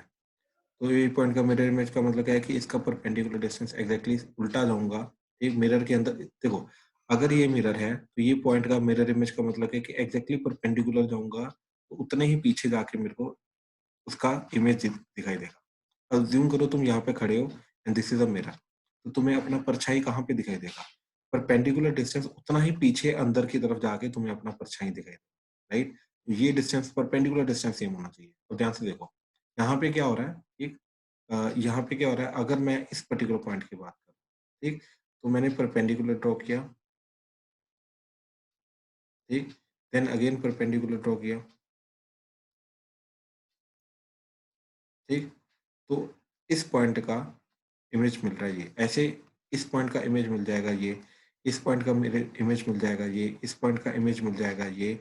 तो ये पॉइंट का मिरर इमेज का मतलब क्या है कि इसका परपेंडिकुलर डिस्टेंस एग्जैक्टली उल्टा जाऊंगा, एक मिरर के अंदर देखो। अगर ये मिरर है तो ये पॉइंट का मिरर इमेज का मतलब है कि एग्जैक्टली परपेंडिकुलर जाऊंगा तो उतने ही पीछे जाके मेरे को उसका इमेज दिखाई देगा। अज्यूम करो तुम यहाँ पे खड़े हो and this is a mirror, तो तुम्हें अपना परछाई कहाँ पे दिखाई देगा? परपेंडिकुलर डिस्टेंस उतना ही पीछे अंदर की तरफ जाके तुम्हें अपना परछाई दिखाई देगा, राइट। ये डिस्टेंस, परपेंडिकुलर डिस्टेंस सेम होना चाहिए। तो ध्यान से देखो, यहाँ पे क्या हो रहा है, ठीक। यहाँ पे क्या हो रहा है, अगर मैं इस पर्टिकुलर पॉइंट की बात करूँ, ठीक, तो मैंने परपेंडिकुलर ड्रॉ किया, ठीक। देन अगेन परपेंडिकुलर ड्रॉ किया, ठीक। तो इस पॉइंट का इमेज मिल रहा है ये ऐसे, इस पॉइंट का इमेज मिल जाएगा ये, इस पॉइंट का मेरे इमेज मिल जाएगा ये, इस पॉइंट का इमेज मिल जाएगा ये,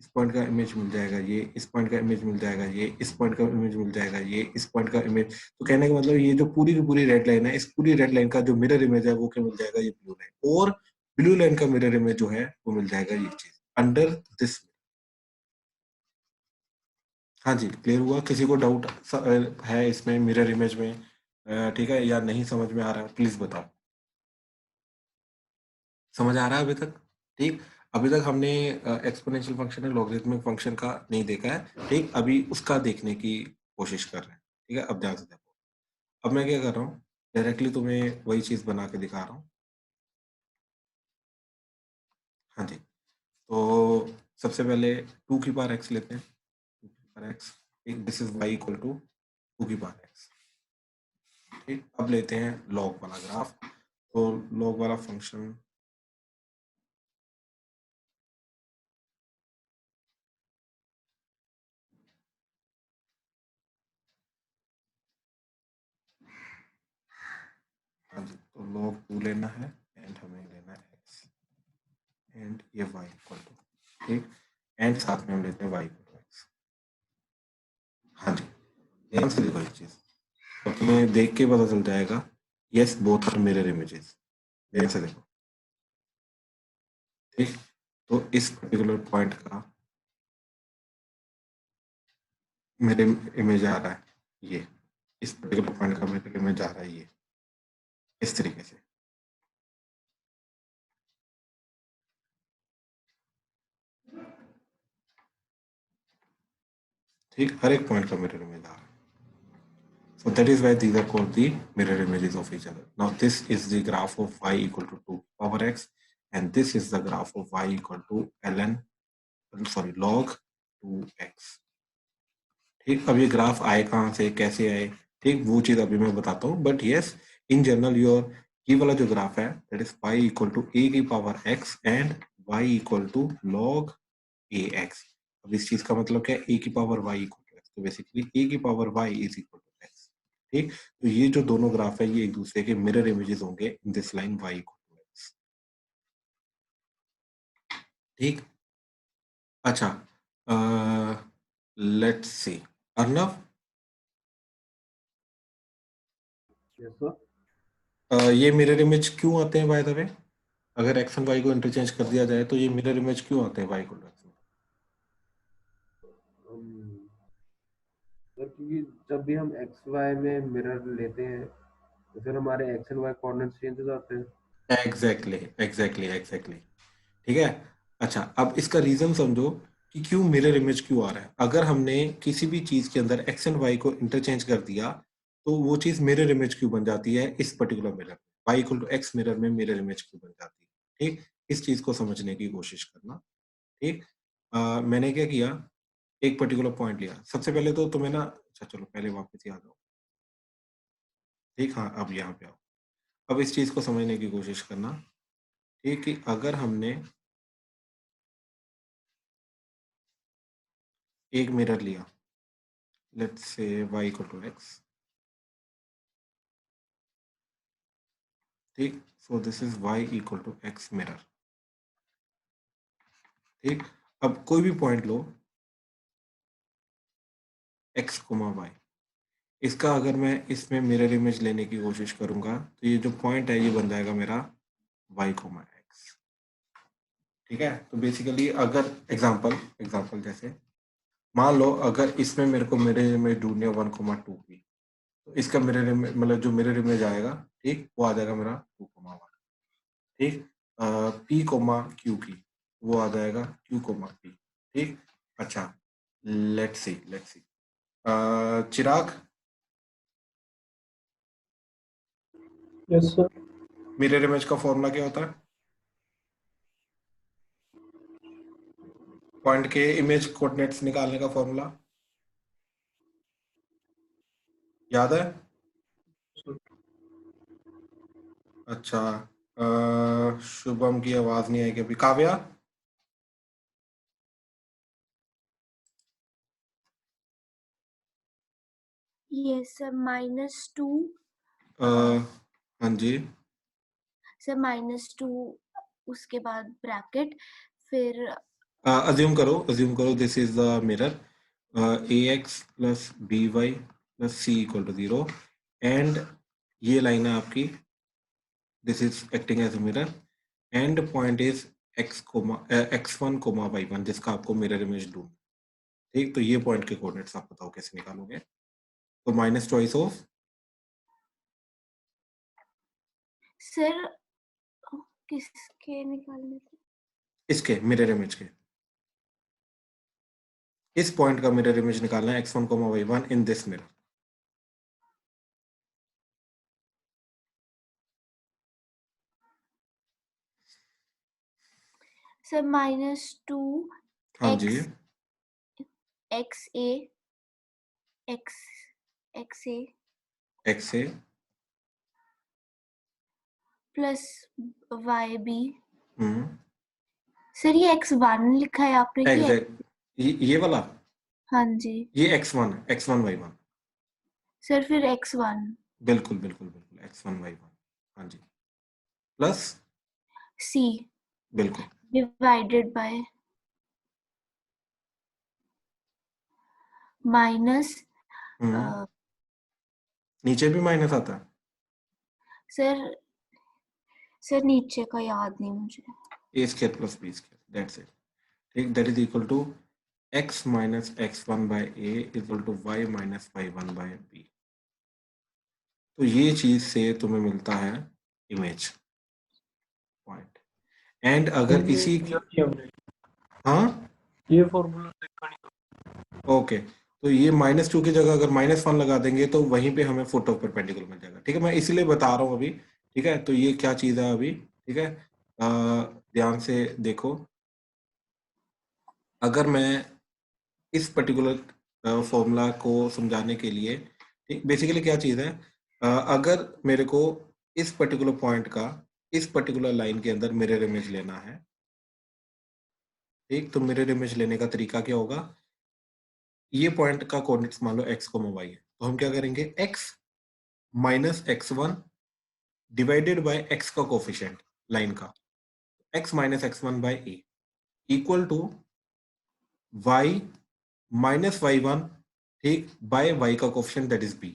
इस पॉइंट का इमेज मिल जाएगा ये, इस पॉइंट का इमेज मिल जाएगा ये, इस पॉइंट का इमेज मिल जाएगा ये, इस पॉइंट का इमेज। तो कहने का मतलब ये जो पूरी की पूरी रेड लाइन है, इस पूरी रेड लाइन का जो मिरर इमेज है वो क्या मिल जाएगा, ये ब्लू लाइन। और ब्लू लाइन का मिरर इमेज जो है वो मिल जाएगा ये चीज अंडर दिस। हाँ जी, क्लियर हुआ? किसी को डाउट है इसमें मिरर इमेज में? ठीक है, या नहीं समझ में आ रहा है, प्लीज बताओ। समझ आ रहा है अभी तक? ठीक। अभी तक हमने एक्सपोनेंशियल फंक्शन है, लॉगरिथमिक फंक्शन का नहीं देखा है, ठीक। अभी उसका देखने की कोशिश कर रहे हैं, ठीक है। अब ध्यान से देखो, अब मैं क्या कर रहा हूँ, डायरेक्टली तुम्हें वही चीज बना के दिखा रहा हूँ। हाँ जी, तो सबसे पहले 2 की पावर x लेते हैं, 2 की पावर x, ठीक। दिस इज y = 2 की पावर x, ठीक। अब लेते हैं लॉग वाला ग्राफ, तो लॉग वाला फंक्शन, हाँ जी, तो log 2 लेना है एंड हमें लेना है x एंड ये y = ठीक। एंड साथ में हम लेते हैं y = x। हाँ जी, ध्यान से देखो एक चीज, तो तुम्हें देख के पता चल जाएगा, yes both are mirror images. ध्यान से देखो, ठीक। तो इस पर्टिकुलर पॉइंट का मेरे इमेज आ रहा है ये, इस पर्टिकुलर पॉइंट का मेरे इमेज आ रहा है ये, इस तरीके से, ठीक। हर एक पॉइंट का मेरे इमेज आ रहा है। So that is why these are called the mirror images of each other. Now this is the graph of y = 2 power x, and this is the graph of y = ln, sorry, log 2x, ठीक। अब ये graph आए कहाँ से, कैसे आए, ठीक, वो चीज अभी मैं बताता हूँ। But yes, in general your ये वाला जो ग्राफ है, that is y = a⁴x and y = log ax। अब इस चीज का मतलब क्या है, a⁴y = x, तो बेसिकली a⁴y = x, ठीक। तो ये जो दोनों ग्राफ है ये एक दूसरे के मिरर इमेजेस होंगे in this line y = x, ठीक। अच्छा, let's C. Arnav, Yes, sir. ये मिरर इमेज क्यों आते हैं बाय द वे? अगर एक्स एंड वाई को इंटरचेंज कर दिया जाए तो ये मिरर इमेज क्यों आते हैं वाई को? सर क्योंकि जब भी हम एक्स वाई में मिरर लेते हैं तो फिर हमारे X and Y coordinates change हो जाते हैं। एग्जैक्टली। ठीक है। अच्छा, अब इसका रीजन समझो कि क्यों मिरर इमेज क्यों आ रहा है। अगर हमने किसी भी चीज के अंदर एक्स एंड वाई को इंटरचेंज कर दिया तो वो चीज मिरर इमेज क्यों बन जाती है इस पर्टिकुलर मिरर में? Y equal to X mirror में मिरर इमेज क्यों बन जाती है? ठीक, इस चीज को समझने की कोशिश करना। ठीक, मैंने क्या किया, एक पर्टिकुलर पॉइंट लिया। सबसे पहले तो तुम्हें ना, अच्छा चलो पहले वापस ही आ जाओ। ठीक, हाँ अब यहाँ पे आओ। अब इस चीज को समझने की कोशिश करना। ठीक, कि अगर हमने एक मिरर लिया, let's say y equal to x, ठीक, so this is y equal to x mirror. ठीक, अब कोई भी पॉइंट लो x कोमा y, इसका अगर मैं इसमें मिरर इमेज लेने की कोशिश करूंगा तो ये जो पॉइंट है ये बन जाएगा मेरा y कोमा x। ठीक है, तो बेसिकली अगर एग्जांपल जैसे मान लो अगर इसमें मेरे को मिरर इमेज ढूंढनी है 1,2 की, तो इसका मिरर इमेज मतलब जो मिरर इमेज आएगा, ठीक, वो आ जाएगा मेरा 2,1। ठीक, p कोमा q की वो आ जाएगा q कोमा p। ठीक, अच्छा let's see Chirag, yes sir. Mirror image का फॉर्मूला क्या होता है? पॉइंट के इमेज कोऑर्डिनेट्स निकालने का फॉर्मूला याद है? अच्छा, शुभम की आवाज नहीं आएगी अभी। Kavya, yes sir, -2। हाँ जी, सर -2 उसके बाद ब्रैकेट, फिर अज्यूम करो this is the mirror ax plus by plus c equal to 0 and ये लाइन है आपकी, this is acting as a mirror and point is x1 coma y1 जिसका आपको मिरर इमेज ढूंढ। ठीक, तो ये पॉइंट के कोऑर्डिनेट्स आप बताओ कैसे निकालोगे? तो माइनस चॉइस ऑफ सर किसके निकालने थे? इसके मिरर इमेज के, इस पॉइंट का मिरर इमेज निकालना है x1 coma y1 in this mirror. Sir -2 हाँ जी, x a x a प्लस y b। हम्म, सर ये x1 लिखा है आपने कि एग्जैक्ट ये वाला, हाँ जी ये x1 है, x1 y1। सर, फिर x1 बिल्कुल x1 y1, हाँ जी, प्लस c बिल्कुल डिवाइडेड बाय माइनस नीचे भी माइनस आता है। सर नीचे का याद नहीं मुझे। a square plus b square, that's it. ठीक, that is equal to x minus x1 by a equal to y minus y1 by b। तो ये चीज से तुम्हें मिलता है इमेज पॉइंट। एंड अगर इसी हाँ ये फॉर्मूला देखा नहीं। ओके, तो ये -2 की जगह अगर -1 लगा देंगे तो वहीं पे हमें फुट ऑफ परपेंडिकुलर मिल जाएगा। ठीक है, मैं इसीलिए बता रहा हूँ अभी। ठीक है, तो ये क्या चीज है अभी? ठीक है, ध्यान से देखो। अगर मैं इस पर्टिकुलर फॉर्मूला को समझाने के लिए, ठीक, बेसिकली क्या चीज है, अगर मेरे को इस पर्टिकुलर पॉइंट का इस पर्टिकुलर लाइन के अंदर मिरर इमेज लेना है, ठीक, तो मिरर इमेज लेने का तरीका क्या होगा? ये पॉइंट का कोऑर्डिनेट्स मान लो x को y है, तो हम क्या करेंगे, x minus x1 divided by x का कोफिशिएंट लाइन का, x minus x1 by a equal to y minus y1 ठीक बाय y का coefficient that is b,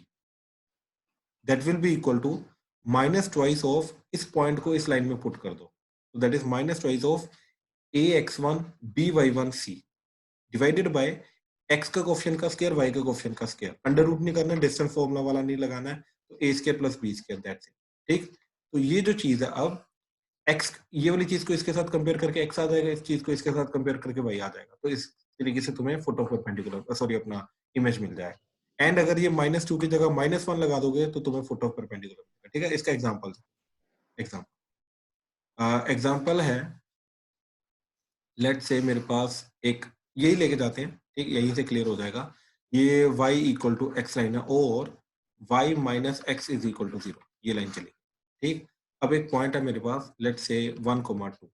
that will be equal to minus twice of इस point को इस line में put कर दो, तो that is minus twice of ax1 by1 c divided by x का कोफिशिएंट का स्क्वायर y का कोफिशिएंट का स्क्वायर, अंडर रूट नहीं करना, डिस्टेंस फॉर्मूला वाला नहीं लगाना है, तो a square plus b square that's it. ठीक, तो ये जो चीज है, अब x ये वाली चीज को इसके साथ कंपेयर करके x आ जाएगा, इस चीज को इसके साथ कंपेयर करके y आ जाएगा, तो इस तरीके से तुम्हें फुट ऑफ परपेंडिकुलर सॉरी अपना इमेज मिल जाएगा। एंड अगर ये -2 की जगह -1 लगा दोगे तो तुम्हें फुट ऑफ परपेंडिकुलर मिलेगा। ठीक है, इसका एग्जांपल है, लेट्स से मेरे पास एक यही लेके जाते हैं, ठीक, यहीं से क्लियर हो जाएगा। ये y equal to x line है और y minus x is equal to 0, ये लाइन चलेगी। ठीक, अब एक पॉइंट है मेरे पास, लेट्स से 1,2,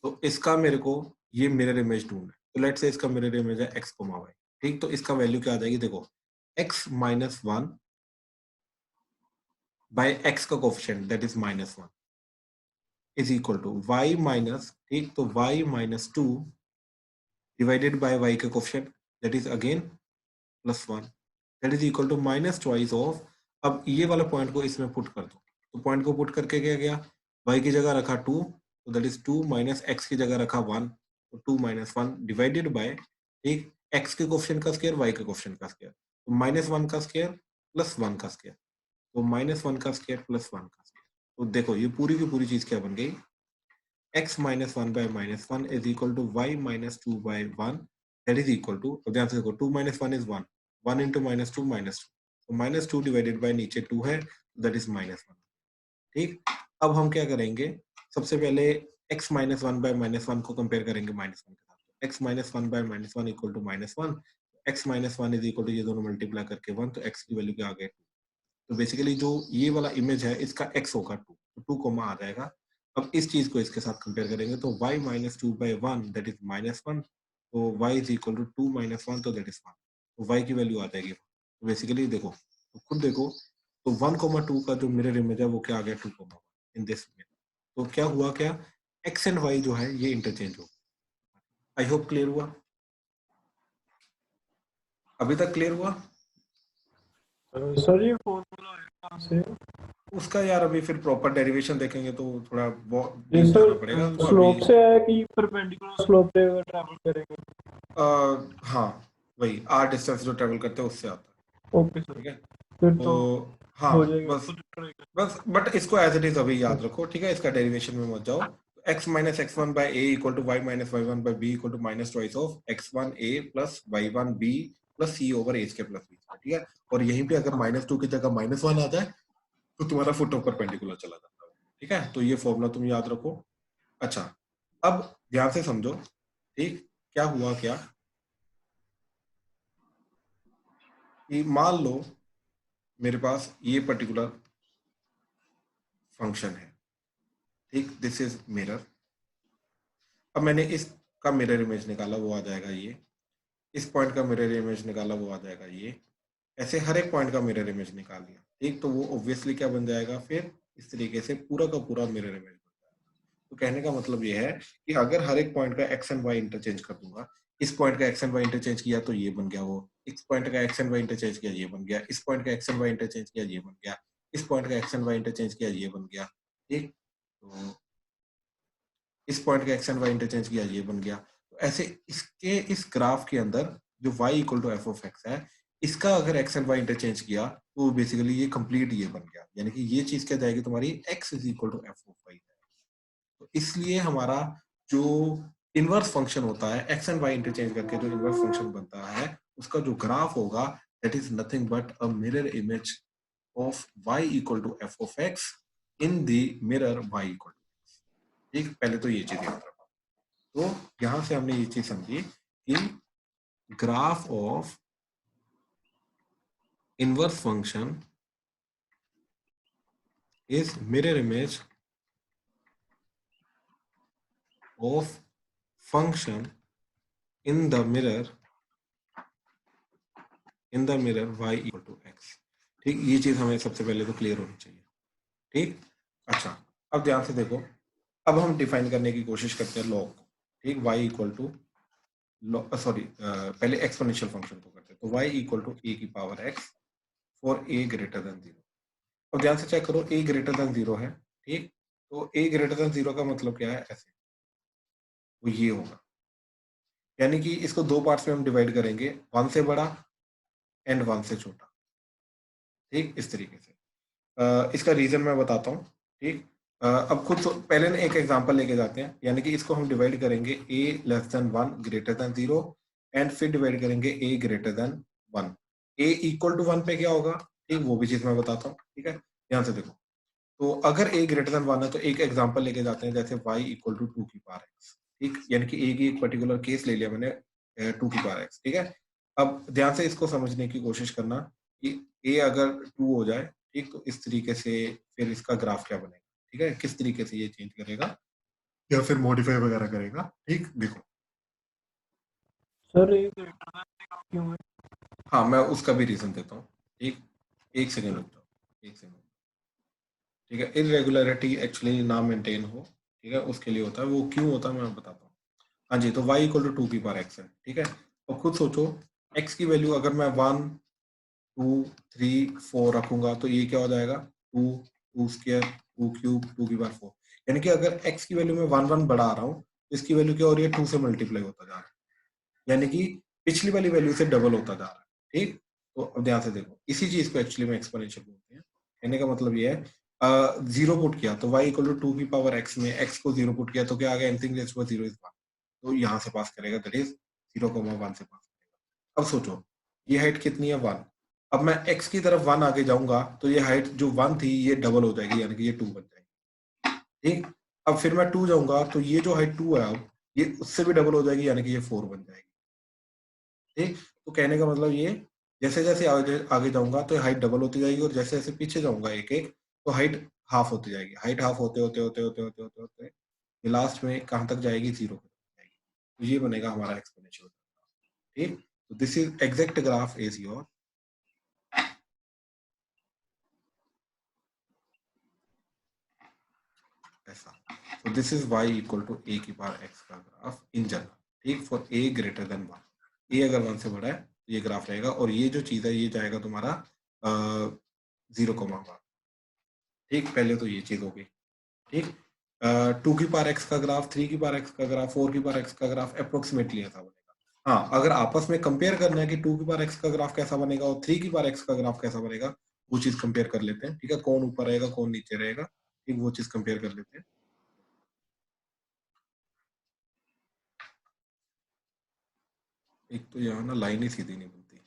तो इसका मेरे को ये मिरर इमेज ढूंढना है, तो लेट्स से इसका मिरर इमेज है x, y। ठीक, तो इसका वैल्यू क्या आ जाएगी, देखो x माइनस 1 बाय x का coefficient that is -1 is equal to y minus, ठीक, तो y minus 2 divided by y का coefficient that is again +1 that is equal to minus twice of, अब ये वाला पॉइंट को इसमें पुट कर दो, तो पॉइंट को पुट करके क्या गया, y की जगह रखा 2, तो दैट इज 2 माइनस x की जगह रखा 1, तो 2 माइनस 1 डिवाइडेड बाय, ठीक, x के कोफिशिएंट का स्क्वायर y के कोफिशिएंट का स्क्वायर, तो -1 का स्क्वायर प्लस 1 का स्क्वायर, तो -1 का स्क्वायर प्लस 1 का स्क्वायर, तो देखो ये पूरी की पूरी चीज क्या बन गई, x minus 1 by -1 is equal to y minus 2 by 1 that is equal to, अब ध्यान से देखो 2 माइनस 1 इज 1, 1 इंटू -2 -2, तो -2 डिवाइडेड बाय नीचे 2 है, दैट इज -1। ठीक, अब हम क्या करेंगे, सबसे पहले x माइनस 1 बाय -1 को कंपेयर करेंगे -1 के साथ, x minus 1 by -1 equal to -1, x minus 1 is equal to ये दोनों मल्टीप्लाई करके 1, तो x की वैल्यू क्या आ गई 2, तो बेसिकली जो ये वाला इमेज है इसका x होगा 2, तो 2 कोमा आ जाएगा। अब इस चीज को इसके साथ कंपेयर करेंगे, तो y minus 2 by 1 that is -1, तो y is equal to 2 minus 1, तो दैट इज 1, तो y की वैल्यू आ जाएगी। तो बेसिकली देखो, तो खुद देखो, तो 1,2 का जो मिरर इमेज है वो क्या आ गया 2,1 इन दिस मिरर, तो क्या हुआ, क्या x एंड y जो है ये इंटरचेंज हो। आई होप क्लियर हुआ, अभी तक क्लियर हुआ? सर ये फॉर्मूला है कहाँ से? उसका यार अभी फिर प्रॉपर डेरिवेशन देखेंगे तो थोड़ा बहुत ये deep जाना सर पड़ेगा, तो स्लोप अभी से है कि परपेंडिकुलर स्लोप पे अगर ट्रैवल करेंगे? हाँ वही r डिस्टेंस जो ट्रेवल करते हैं उससे आता है। ओके सर, ठीक है, फिर तो तो हाँ हो जाएगा। बस बट इसको एज इट इज अभी याद रखो, ठीक है, इसका डेरिवेशन में मत जाओ। x minus x1 by a equal to y minus y1 by b equal to minus twice of x1 a plus y1 b plus c over a square plus b, ठीक है, और यहीं पे अगर -2 की जगह -1 आ जाए तो तुम्हारा फुट ऑफ परपेंडिकुलर चला जाता है। ठीक है, तो ये फॉर्मूला तुम याद रखो। अच्छा, अब ध्यान से समझो, ठीक, क्या हुआ, क्या कि मान लो मेरे पास ये पर्टिकुलर फंक्शन है, ठीक, दिस इज मिरर। अब मैंने इसका मिरर इमेज निकाला, वो आ जाएगा ये, इस पॉइंट का मिरर इमेज निकाला, वो आ जाएगा ये, ऐसे हर एक पॉइंट का मिरर इमेज निकाल लिया, ठीक, तो वो ऑब्वियसली क्या बन जाएगा, फिर इस तरीके से पूरा का पूरा मिरर इमेज बन जाएगा। तो कहने का मतलब ये है कि अगर हर एक पॉइंट का एक्स एंड वाई इंटरचेंज कर दूंगा, इस पॉइंट का एक्स एंड वाई इंटरचेंज किया तो ये बन गया वो, इस पॉइंट का एक्स एंड वाई इंटरचेंज किया ये बन गया, इस पॉइंट का एक्स एंड वाई इंटरचेंज किया ये बन गया, इस पॉइंट का एक्स एंड वाई इंटरचेंज किया ये बन गया, ठीक, तो इस पॉइंट का एक्स एंड वाई इंटरचेंज किया ये बन गया। तो ऐसे इसके इस ग्राफ के अंदर जो y equal to F of x है, इसका अगर एक्स एंड वाई इंटरचेंज किया तो बेसिकली ये कंप्लीट ये बन गया, यानी कि ये चीज क्या जाएगी तुम्हारी x is equal to F of Y. तो इसलिए हमारा जो इनवर्स फंक्शन होता है, एक्स एंड वाई इंटरचेंज करके जो इनवर्स फंक्शन बनता है, उसका जो ग्राफ होगा that is nothing but a mirror image of y equal to F of X in the mirror y equal to X. ठीक, पहले तो ये चीज याद रखो। तो यहां से हमने ये चीज समझी कि graph of inverse function is mirror image of function in the mirror y equal to x। ठीक, ये चीज हमें सबसे पहले तो क्लियर होनी चाहिए। ठीक, अच्छा, अब ध्यान से देखो, अब हम डिफाइन करने की कोशिश करते हैं लॉग को। ठीक, y इक्वल टू सॉरी पहले एक्सपोनेंशियल फंक्शन को करते हैं। तो y इक्वल टू ए की power x for a greater than 0। अब ध्यान से चेक करो, a ग्रेटर देन 0 है, ठीक। तो a ग्रेटर देन 0 का मतलब क्या है, ऐसे वो ये होगा, यानी कि इसको दो पार्ट्स में हम डिवाइड करेंगे, 1 से बड़ा एंड 1 से छोटा, ठीक, इस तरीके से। इसका रीजन मैं बताता हूँ, ठीक। अब खुद पहले ना एक एग्जांपल लेके जाते हैं, यानी कि इसको हम डिवाइड करेंगे a less than 1 greater than 0 and फिर डिवाइड करेंगे a greater than 1। a equal to 1 पे क्या होगा, ठीक, वो भी चीज मैं बताता हूँ, ठीक है। ध्यान से देखो, तो अगर a ग्रेटर देन 1 है तो एक एग्जांपल लेके जाते हैं, जैसे y इक्वल टू 2 की पावर x, ठीक, यानी कि a की एक पर्टिकुलर केस ले लिया मैंने 2 की पावर x, ठीक है। अब ध्यान से इसको समझने की कोशिश करना कि a अगर 2 हो जाए, ठीक, तो इस तरीके से फिर इसका ग्राफ क्या बनेगा, ठीक है, किस तरीके से ये चेंज करेगा या फिर मॉडिफाई वगैरह करेगा, ठीक। देखो, सर ये ग्रेटर देन क्यों है? हाँ मैं उसका भी रीजन देता हूँ, ठीक, एक सेकेंड रुक जाओ, एक सेकेंड, ठीक है। इरेगुलरिटी एक्चुअली ना मेंटेन हो, ठीक है, उसके लिए होता है, वो क्यों होता है मैं बताता हूँ। हाँ जी, तो y इक्वल टू 2 की पावर x है, ठीक है। और खुद सोचो, x की वैल्यू अगर मैं 1 2 3 4 रखूंगा तो ये क्या हो जाएगा, 2 2 स्क्वायर 2 क्यूब 2 की पावर 4, यानी कि अगर x की वैल्यू में 1 1 बढ़ा रहा हूँ तो इसकी वैल्यू क्या हो रही है, 2 से मल्टीप्लाई होता जा रहा है, यानी कि पिछली वाली वैल्यू से डबल होता जा रहा है, ठीक। तो अब ध्यान से देखो, इसी चीज को एक्चुअली में एक्सपोनेंशियल बोलते हैं। कहने का मतलब ये है, जीरो पुट किया तो y इक्वल टू 2 की पावर x में x को जीरो पुट किया तो क्या आ गया, एनीथिंग लेस देन 0 इज 1, तो यहाँ से पास करेगा, दैट इज 0,1 से पास करेगा। अब सोचो, ये हाइट कितनी है, 1। अब मैं x की तरफ 1 आगे जाऊंगा तो ये हाइट जो 1 थी ये डबल हो जाएगी, यानी कि ये 2 बन जाएगी, ठीक। अब फिर मैं 2 जाऊंगा तो ये जो हाइट 2 है अब ये उससे भी डबल हो जाएगी, यानी कि ये 4 बन जाएगी, ठीक। तो कहने का मतलब ये, जैसे जैसे आगे आगे जाऊंगा तो हाइट डबल होती जाएगी, और जैसे जैसे पीछे जाऊंगा एक एक तो हाइट हाफ होती जाएगी, हाइट हाफ होते होते होते होते होते होते होते ये लास्ट में कहाँ तक जाएगी, 0 तक जाएगी। तो ये बनेगा हमारा एक्सपोनेंशियल, ठीक। तो this is exact graph is your ऐसा। तो this is y equal to a की पावर x का ग्राफ इन जनरल, ठीक, for a greater than 1। a अगर 1 से बड़ा है तो ये ग्राफ रहेगा, और ये जो चीज है ये जाएगा तुम्हारा 0,1, ठीक। पहले तो ये चीज हो गई, ठीक। 2 की पावर x का ग्राफ, 3 की पावर x का ग्राफ, 4 की पावर x का ग्राफ अप्रोक्सीमेटली ऐसा बनेगा। हाँ, अगर आपस में कंपेयर करना है कि 2 की पावर x का ग्राफ कैसा बनेगा और 3 की पावर x का ग्राफ कैसा बनेगा, वो चीज कंपेयर कर लेते हैं, ठीक है, कौन ऊपर रहेगा कौन नीचे रहेगा, ठीक, वो चीज कंपेयर कर लेते हैं। एक तो यहाँ ना लाइन ही सीधी नहीं बनती।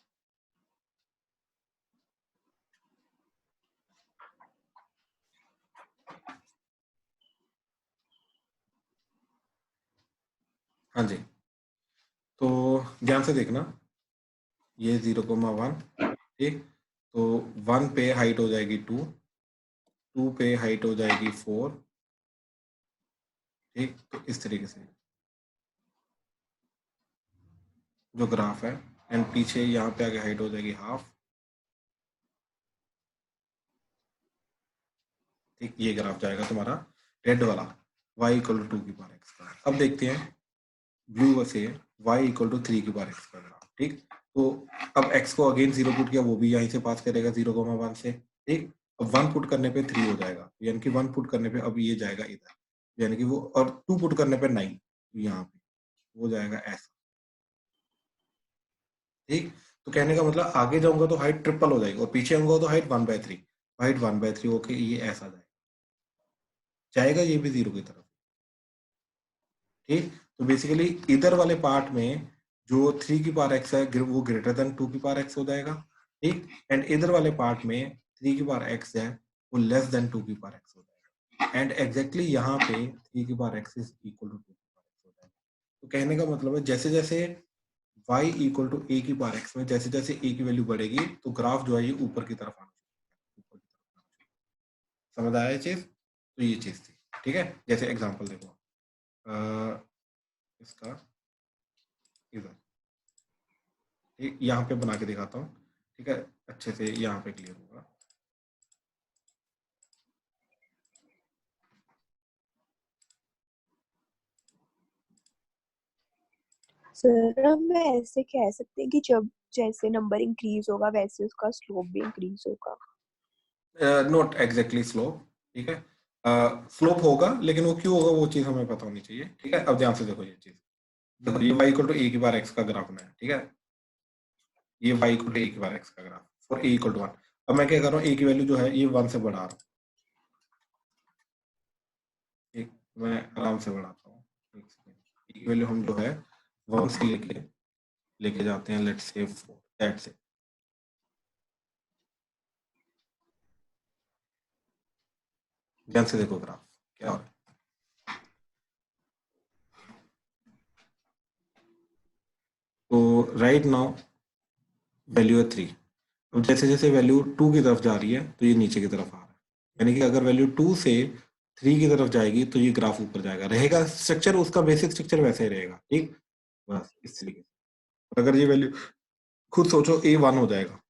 हाँ जी, तो ध्यान से देखना, ये 0,1, ठीक। तो 1 पे हाइट हो जाएगी 2, 2 पे हाइट हो जाएगी 4, ठीक। तो इस तरीके से जो ग्राफ है, एंड पीछे यहाँ पे आगे हाइट हो जाएगी हाफ, ठीक। ये ग्राफ जाएगा तुम्हारा रेड वाला y इक्वल टू 2 की पावर x का। अब देखते हैं ब्लू से y इक्वल टू 3 की पावर x का ग्राफ, ठीक। तो अब x को अगेन 0 पुट किया, वो भी यहीं से पास करेगा 0,1 से, ठीक। अब 1 पुट करने पे 3 हो जाएगा, यानी कि 1 पुट करने पे अब ये जाएगा इधर, यानी कि वो, और 2 पुट करने पे 9 यहाँ पे वो जाएगा ऐसा, ठीक। तो कहने का मतलब आगे जाऊंगा तो हाइट ट्रिपल हो जाएगी, और पीछे आऊंगा तो हाइट 1/3, हाइट 1/3 होके ये ऐसा जाएगा ये भी 0 की तरफ, ठीक। तो बेसिकली इधर वाले पार्ट में जो 3 की पावर x है वो ग्रेटर देन 2 की पावर x हो जाएगा, ठीक। एंड इधर वाले पार्ट में 3 की पावर x है वो लेस देन 2 की पावर x हो जाएगा, एंड एग्जैक्टली यहाँ पे 3 की power x is equal to 2 की पावर x हो जाएगा। तो कहने का मतलब है जैसे जैसे y इक्वल टू a की पावर x में जैसे जैसे a की वैल्यू बढ़ेगी तो ग्राफ जो है ये ऊपर की तरफ आना चाहिए, ऊपर की तरफ आना चाहिए। समझ आया ये चीज, तो ये चीज थी, ठीक है। जैसे एग्जांपल देखो, इसका इधर, ठीक, यहाँ पे बना के दिखाता हूँ, ठीक है, अच्छे से यहाँ पे क्लियर होगा। सर हम ऐसे कह सकते हैं कि जब जैसे नंबर इंक्रीज होगा वैसे उसका स्लोप भी इंक्रीज होगा। नॉट एग्जैक्टली स्लोप, ठीक है, स्लोप होगा, लेकिन वो क्यों होगा वो चीज हमें पता होनी चाहिए, ठीक है। अब ध्यान से देखो ये चीज, देखो ये y इक्वल टू a की बार x का ग्राफ बनाया, ठीक है, ये y इक्वल टू a की बार x का graph for a equal to 1। अब मैं क्या कर रहा हूँ, a की वैल्यू जो है ये 1 से बढ़ा रहा हूँ, ठीक, मैं आराम से बढ़ाता हूँ, एक सेकंड, a की वैल्यू हम जो है 1 से लेके जाते हैं, लेट्स से 4, दैट्स इट। ध्यान से देखो ग्राफ क्या हो रहा है, तो राइट नाउ वैल्यू है 3। अब जैसे जैसे वैल्यू 2 की तरफ जा रही है तो ये नीचे की तरफ आ रहा है, यानी कि अगर वैल्यू 2 से 3 की तरफ जाएगी तो ये ग्राफ ऊपर जाएगा, रहेगा स्ट्रक्चर उसका बेसिक स्ट्रक्चर वैसे ही रहेगा, ठीक, बस इस तरीके से। अगर ये वैल्यू खुद सोचो a 1 हो जाएगा,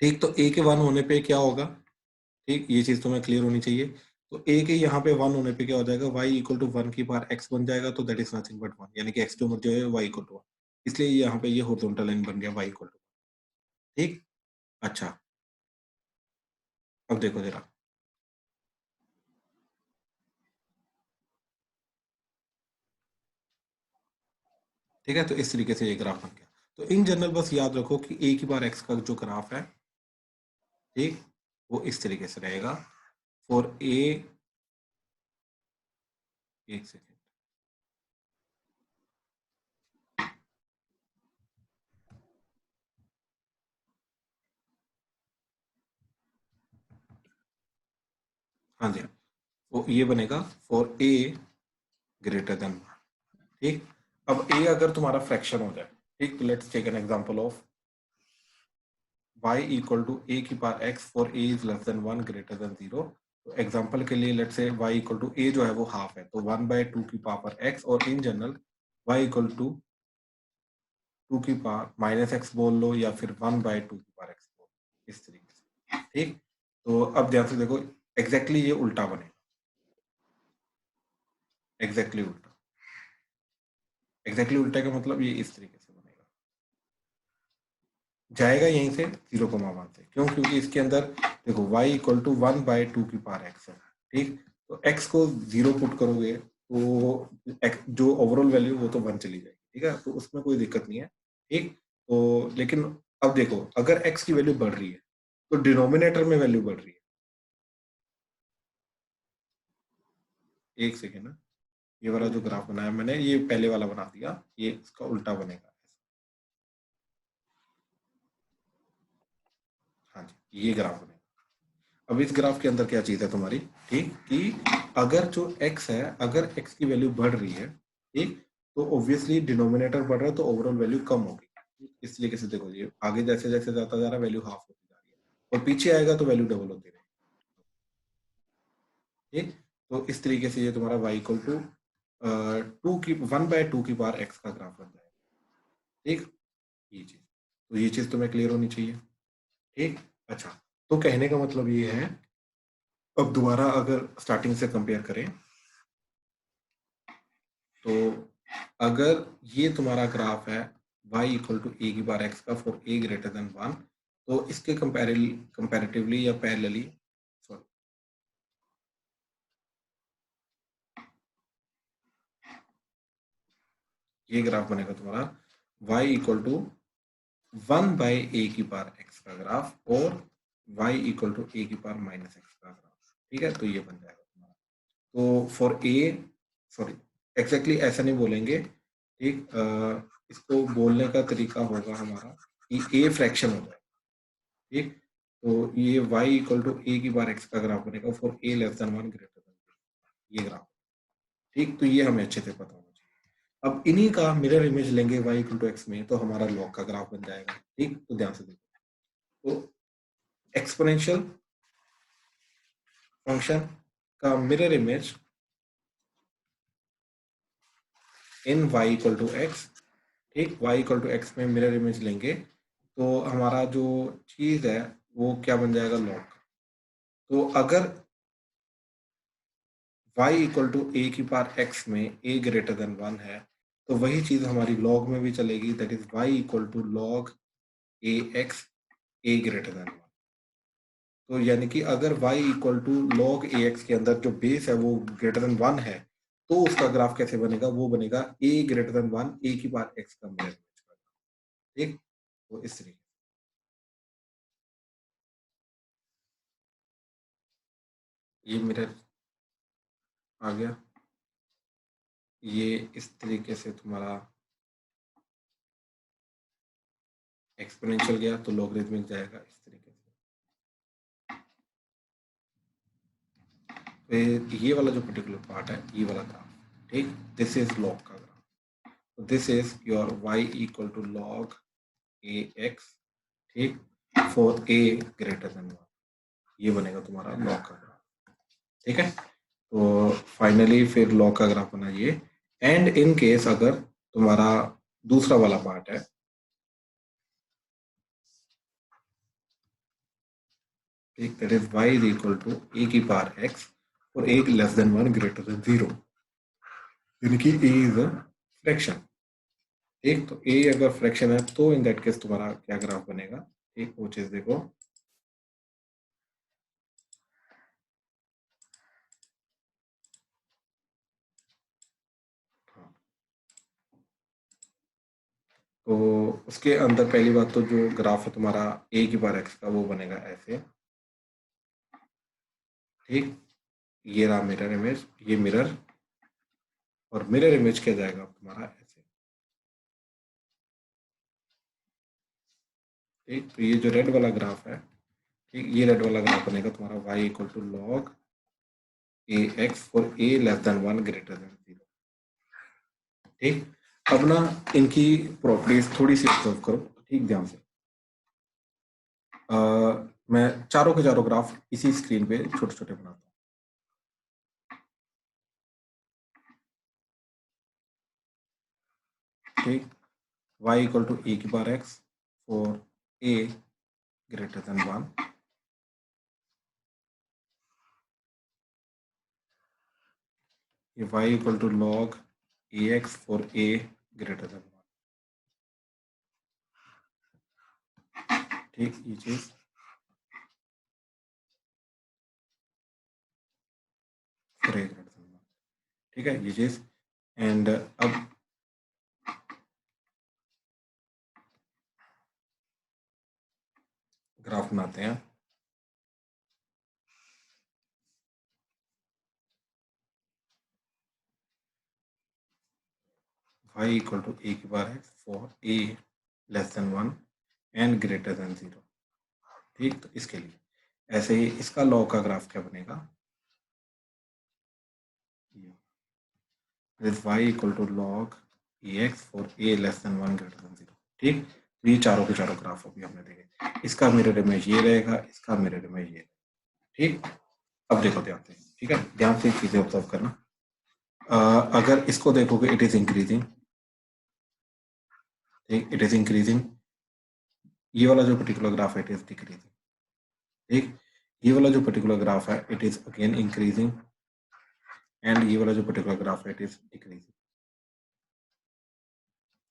ठीक, तो a के 1 होने पे क्या होगा, ठीक, ये चीज तुम्हें क्लियर होनी चाहिए। तो a के यहाँ पे 1 होने पे क्या हो जाएगा, y इक्वल टू 1 की पावर x बन जाएगा, तो दैट इज नथिंग बट 1, यानी कि x जो मर्जी है y इक्वल टू 1, इसलिए यहाँ पे ये हॉरिजॉन्टल लाइन बन गया y इक्वल टू, ठीक। अच्छा अब देखो जरा, ठीक है, तो इस तरीके से ये ग्राफ बन गया। तो इन जनरल बस याद रखो कि a की बार x का जो ग्राफ है, ठीक, वो इस तरीके से रहेगा फॉर a, एक सेकेंड, हाँ जी, वो ये बनेगा फॉर a ग्रेटर देन 1, ठीक। अब a अगर तुम्हारा फ्रैक्शन हो जाए, ठीक, तो let's take an example of y equal to a की power x for a is less than 1 greater than 0। तो एग्जांपल के लिए let's say y equal to a जो है वो हाफ है, तो 1/2 की पावर x, और in general y equal to 2 की पावर माइनस x बोल लो, या फिर 1/2 की पावर x बोल लो, इस तरीके से, ठीक। तो अब ध्यान से देखो, एग्जैक्टली ये उल्टा बनेगा, एग्जैक्टली उल्टा, एग्जैक्टली उल्टा का मतलब ये इस तरीके से बनेगा, जाएगा यहीं से 0,1 से, क्यों, क्योंकि इसके अंदर देखो y इक्वल टू 1/2 की पावर x है, ठीक। तो x को 0 पुट करोगे तो जो ओवरऑल वैल्यू वो तो 1 चली जाएगी, ठीक है, तो उसमें कोई दिक्कत नहीं है, ठीक। तो लेकिन अब देखो, अगर x की वैल्यू बढ़ रही है तो डिनोमिनेटर में वैल्यू बढ़ रही है, एक सेकेंड ना, ये वाला जो ग्राफ बनाया मैंने ये पहले वाला बना दिया, ये इसका उल्टा बनेगा, हाँ जी, ये ग्राफ बनेगा। अब इस ग्राफ के अंदर क्या चीज है तुम्हारी, ठीक, कि अगर जो x है, अगर x की वैल्यू बढ़ रही है, ठीक, तो ऑब्वियसली डिनोमिनेटर बढ़ रहा है तो ओवरऑल वैल्यू कम होगी, इस तरीके से देखो, ये आगे जैसे जैसे जाता जा रहा है वैल्यू हाफ होती जा रही है, और पीछे आएगा तो वैल्यू डबल होती रहेगी, ठीक। तो इस तरीके से ये तुम्हारा y इक्वल टू 1/2 की पावर x का ग्राफ बन जाएगा, ठीक, ये चीज, तो ये चीज तुम्हें क्लियर होनी चाहिए, ठीक। अच्छा, तो कहने का मतलब ये है, अब दोबारा अगर स्टार्टिंग से कंपेयर करें, तो अगर ये तुम्हारा ग्राफ है y इक्वल टू a की बार x का फॉर a ग्रेटर देन 1, तो इसके कंपैरेटिवली या पैरेलली, सॉरी, ये ग्राफ बनेगा तुम्हारा y इक्वल टू 1/a की पावर x का ग्राफ, और y इक्वल टू a की पावर माइनस x का ग्राफ, ठीक है, तो ये बन जाएगा तुम्हारा। तो फॉर a, सॉरी, एग्जैक्टली ऐसा नहीं बोलेंगे, ठीक, इसको बोलने का तरीका होगा हमारा कि a फ्रैक्शन हो जाए, ठीक। तो ये y इक्वल टू a की बार x का ग्राफ बनेगा for a less than 1 greater than 0, ये ग्राफ, ठीक। तो ये हमें अच्छे से पता होना चाहिए। अब इन्हीं का मिरर इमेज लेंगे y इक्वल टू x में, तो हमारा लॉग का ग्राफ बन जाएगा, ठीक। तो ध्यान से देखो, तो एक्सपोनेंशियल फंक्शन का mirror image in y equal to x, ठीक, y इक्वल टू x में मिरर इमेज लेंगे तो हमारा जो चीज है वो क्या बन जाएगा, लॉग। तो अगर y इक्वल टू a की पावर x में a ग्रेटर देन 1 है, तो वही चीज हमारी लॉग में भी चलेगी, that is y equal to log ax a greater than 1। तो यानी कि अगर y equal to log ax के अंदर जो बेस है वो ग्रेटर देन 1 है, तो उसका ग्राफ कैसे बनेगा? वो बनेगा a ग्रेटर देन 1 a की पावर x का मिरर इमेज का। ठीक, तो इस तरीके ये मिरर आ गया, ये इस तरीके से तुम्हारा एक्सपोनेंशियल गया तो लॉगरिथमिक जाएगा इस तरीके से। तो ये वाला जो पर्टिकुलर पार्ट है, ये वाला ग्राफ, ठीक, दिस इज लॉग का ग्राफ। तो this is your y equal to log ax, ठीक, फॉर a ग्रेटर देन 1, ये बनेगा तुम्हारा लॉग का ग्राफ। ठीक है, तो फाइनली फिर लॉग का ग्राफ बना ये। एंड इन केस अगर तुम्हारा दूसरा वाला पार्ट है, ठीक, that is y is equal to a की पावर x और a less than 1 greater than 0, यानी कि a इज अ फ्रैक्शन। ठीक, तो a अगर फ्रैक्शन है तो इन दैट केस तुम्हारा क्या ग्राफ बनेगा? ठीक, वो चीज देखो। तो उसके अंदर पहली बात तो जो ग्राफ है तुम्हारा a की पावर x का, वो बनेगा ऐसे। ठीक, ये रहा मिरर इमेज, ये मिरर, और मिरर इमेज क्या जाएगा तुम्हारा ऐसे। ठीक, तो ये जो रेड वाला ग्राफ है, ठीक, ये रेड वाला ग्राफ बनेगा तुम्हारा y equal to log ax for a less than 1 greater than 0। ठीक, अब ना इनकी प्रॉपर्टीज थोड़ी सी ऑब्जर्व करो, ठीक, ध्यान से। मैं चारों के चारों ग्राफ इसी स्क्रीन पे छोटे छोटे बनाता हूँ। ठीक, y इक्वल टू a की power x for a greater than 1, ये y equal to log ax for a greater than 1। ठीक, ये चीज फॉर a ग्रेटर देन 1, ठीक है, ये चीज। एंड अब ग्राफ बनाते हैं। y इक्वल टू a की power x for a less than 1 and greater than 0। ठीक, तो इसके लिए ऐसे ही इसका लॉग का ग्राफ क्या बनेगा? y equal to log ax for a less than 1 greater than 0। ठीक, तो ये चारों के चारों ग्राफ अभी हमने देखे। इसका मिरर इमेज ये रहेगा, इसका मिरर इमेज ये। ठीक, अब देखो ध्यान से, ठीक है, ध्यान से चीजें ऑब्जर्व करना। अगर इसको देखोगे इट इज इंक्रीजिंग, ठीक, इट इज इंक्रीजिंग। ये वाला जो पर्टिकुलर ग्राफ है इट इज डिक्रीजिंग। ठीक, ये वाला जो पर्टिकुलर ग्राफ है it is again increasing, and ये वाला जो पर्टिकुलर ग्राफ है इट इज डिक्रीजिंग।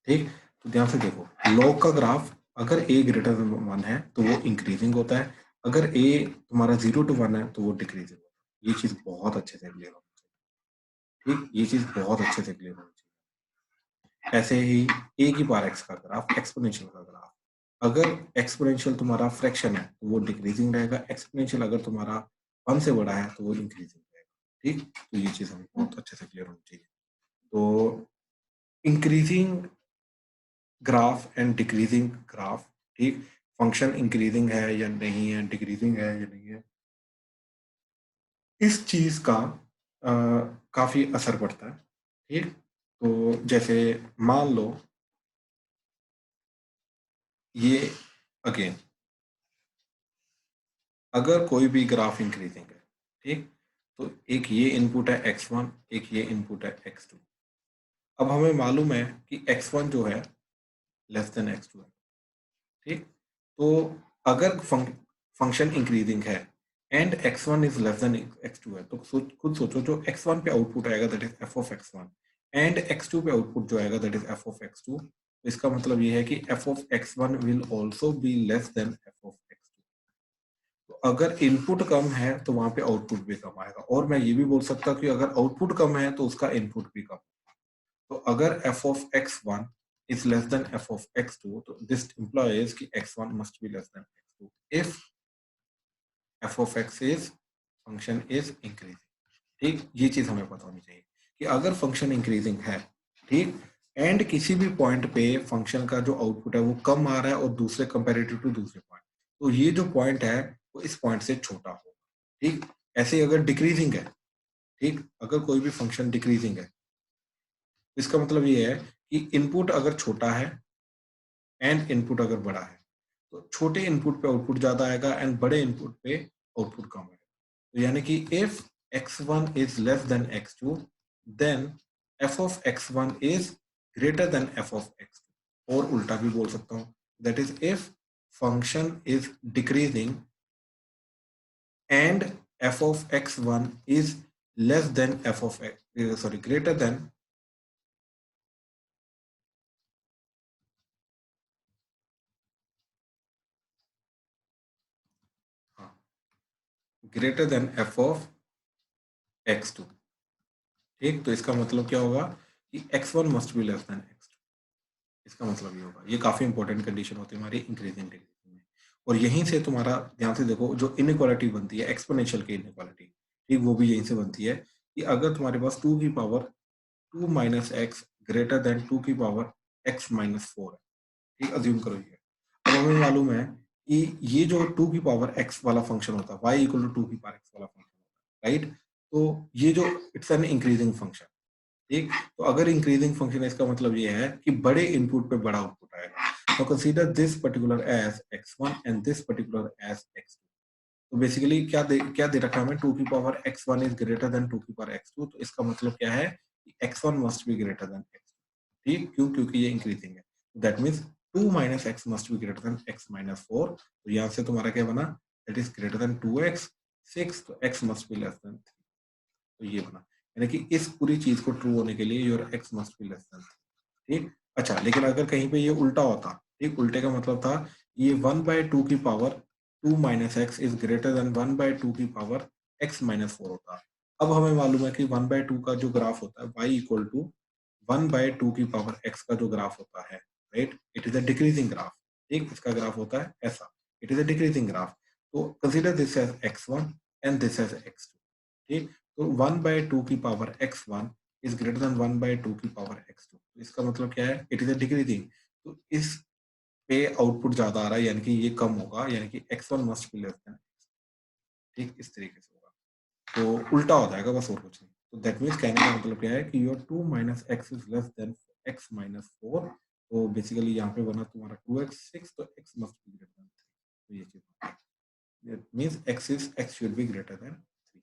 ठीक, तो ध्यान से देखो, लॉग का ग्राफ अगर a ग्रेटर देन 1 है तो वो इंक्रीजिंग होता है, अगर a तुम्हारा 0 to 1 है तो वो डिक्रीजिंग होता है। ये चीज बहुत अच्छे से क्लियर होनी चाहिए। ठीक, ये चीज बहुत अच्छे से क्लियर होनी चाहिए। ऐसे ही a की पावर x का ग्राफ, एक्सपोनेंशियल का ग्राफ, अगर एक्सपोनेंशियल तुम्हारा फ्रैक्शन है तो वो डिक्रीजिंग रहेगा, एक्सपोनेंशियल अगर तुम्हारा 1 से बड़ा है तो वो इंक्रीजिंग रहेगा। ठीक, तो ये चीज हमें बहुत अच्छे से क्लियर होनी चाहिए। तो increasing graph and decreasing graph, ठीक, फंक्शन इंक्रीजिंग है या नहीं है, डिक्रीजिंग है या नहीं है, इस चीज का काफी असर पड़ता है। ठीक, तो जैसे मान लो ये अगेन, अगर कोई भी ग्राफ इंक्रीजिंग है, ठीक, तो एक ये इनपुट है x1, एक ये इनपुट है x2। अब हमें मालूम है कि x1 जो है लेस देन x2 है। ठीक, तो अगर फंक्शन इंक्रीजिंग है and x1 is less then x2 है, तो खुद सोचो जो x1 पे आउटपुट आएगा that is f of x1 and x2 पे आउटपुट जो आएगा that is f of x2। तो इसका मतलब ये है कि f of x1 will also be less than f of x2। तो अगर इनपुट कम है तो वहां पे आउटपुट भी कम आएगा, और मैं ये भी बोल सकता हूँ कि अगर आउटपुट कम है तो उसका इनपुट भी कम। तो अगर f of x1 is less than f of x2, तो this implies कि x1 must be less than x2 if f of x is function is increasing। ठीक, ये चीज हमें पता होनी चाहिए कि अगर फंक्शन इंक्रीजिंग है, ठीक, एंड किसी भी पॉइंट पे फंक्शन का जो आउटपुट है वो कम आ रहा है और दूसरे कंपेरेटिव टू दूसरे पॉइंट, तो ये जो पॉइंट है वो इस पॉइंट से छोटा होगा। ठीक, ऐसे ही अगर डिक्रीजिंग है, ठीक, अगर कोई भी फंक्शन डिक्रीजिंग है, इसका मतलब ये है कि इनपुट अगर छोटा है एंड इनपुट अगर बड़ा है, तो छोटे इनपुट पे आउटपुट ज्यादा आएगा एंड बड़े इनपुट पे आउटपुट कम आएगा। तो यानी कि if x1 is less than x2, then f of x1 is greater than f of x2। और उल्टा भी बोल सकता हूँ, that is if function is decreasing and f of x1 is less than f of greater than f of x2। ठीक, तो इसका मतलब क्या होगा कि x1 must be less than x2। इसका मतलब ये होगा, ये काफी इंपॉर्टेंट कंडीशन होती है हमारी इंक्रीजिंग डिक्रीजिंग में। और यहीं से तुम्हारा ध्यान से देखो, जो इनइक्वालिटी बनती है एक्सपोनेंशियल की इनइक्वालिटी, ठीक, वो भी यहीं से बनती है कि अगर तुम्हारे पास 2 की power 2 minus x greater than 2 की पावर x माइनस 4 है, ठीक, अज्यूम करो ये। अब हमें मालूम है कि ये जो 2 की पावर x वाला फंक्शन होता है, y इक्वल टू 2 की पावर x वाला फंक्शन होता है, राइट। तो ये जो इट्स एन इंक्रीजिंग फंक्शन, ठीक, तो अगर इंक्रीजिंग फंक्शन है इसका मतलब ये है कि बड़े इनपुट पे बड़ा आउटपुट आएगा। तो consider this particular age x1 and this particular age x2। तो बेसिकली क्या दे रखा है हमें, 2 की power x1 is greater then 2 की पावर x2। तो इसका मतलब क्या है कि x1 must be greater then x2। ठीक, क्यों, क्योंकि ये इंक्रीजिंग है। That means 2 minus x must be greater then x minus 4। तो यहाँ से तुम्हारा क्या बना, that is greater then 2x 6, तो x must be less than 3। तो ये बना, यानी कि इस पूरी चीज को ट्रू होने के लिए your x must be less than 3। ठीक, अच्छा, लेकिन अगर कहीं पे ये उल्टा होता, ठीक, उल्टे का मतलब था ये 1/2 की power 2 minus x is greater then 1/2 की पावर x माइनस 4 होता। अब हमें मालूम है कि 1/2 का जो ग्राफ होता है y इक्वल टू 1/2 की पावर x का जो ग्राफ होता है, right, it is a decreasing graph. ठीक, इसका ग्राफ होता है ऐसा, it is a decreasing graph. तो consider this as x1 and this as x2। ठीक, तो 1/2 की power x1 is greater then 1/2 की पावर x2। इसका मतलब क्या है, इट इज अ डिक्रीजिंग। तो इस पे आउटपुट ज्यादा आ रहा है, यानी कि ये कम होगा, यानी कि x1 must be less than. ठीक, इस तरीके से होगा, तो उल्टा हो जाएगा, बस और कुछ नहीं। तो दैट मीन्स कहने का मतलब क्या है कि your 2 minus x is less then x minus 4। तो बेसिकली यहाँ पे बना तुम्हारा 2x 6, तो x must be greater than 3। तो ये चीज that means x should be greater than 3।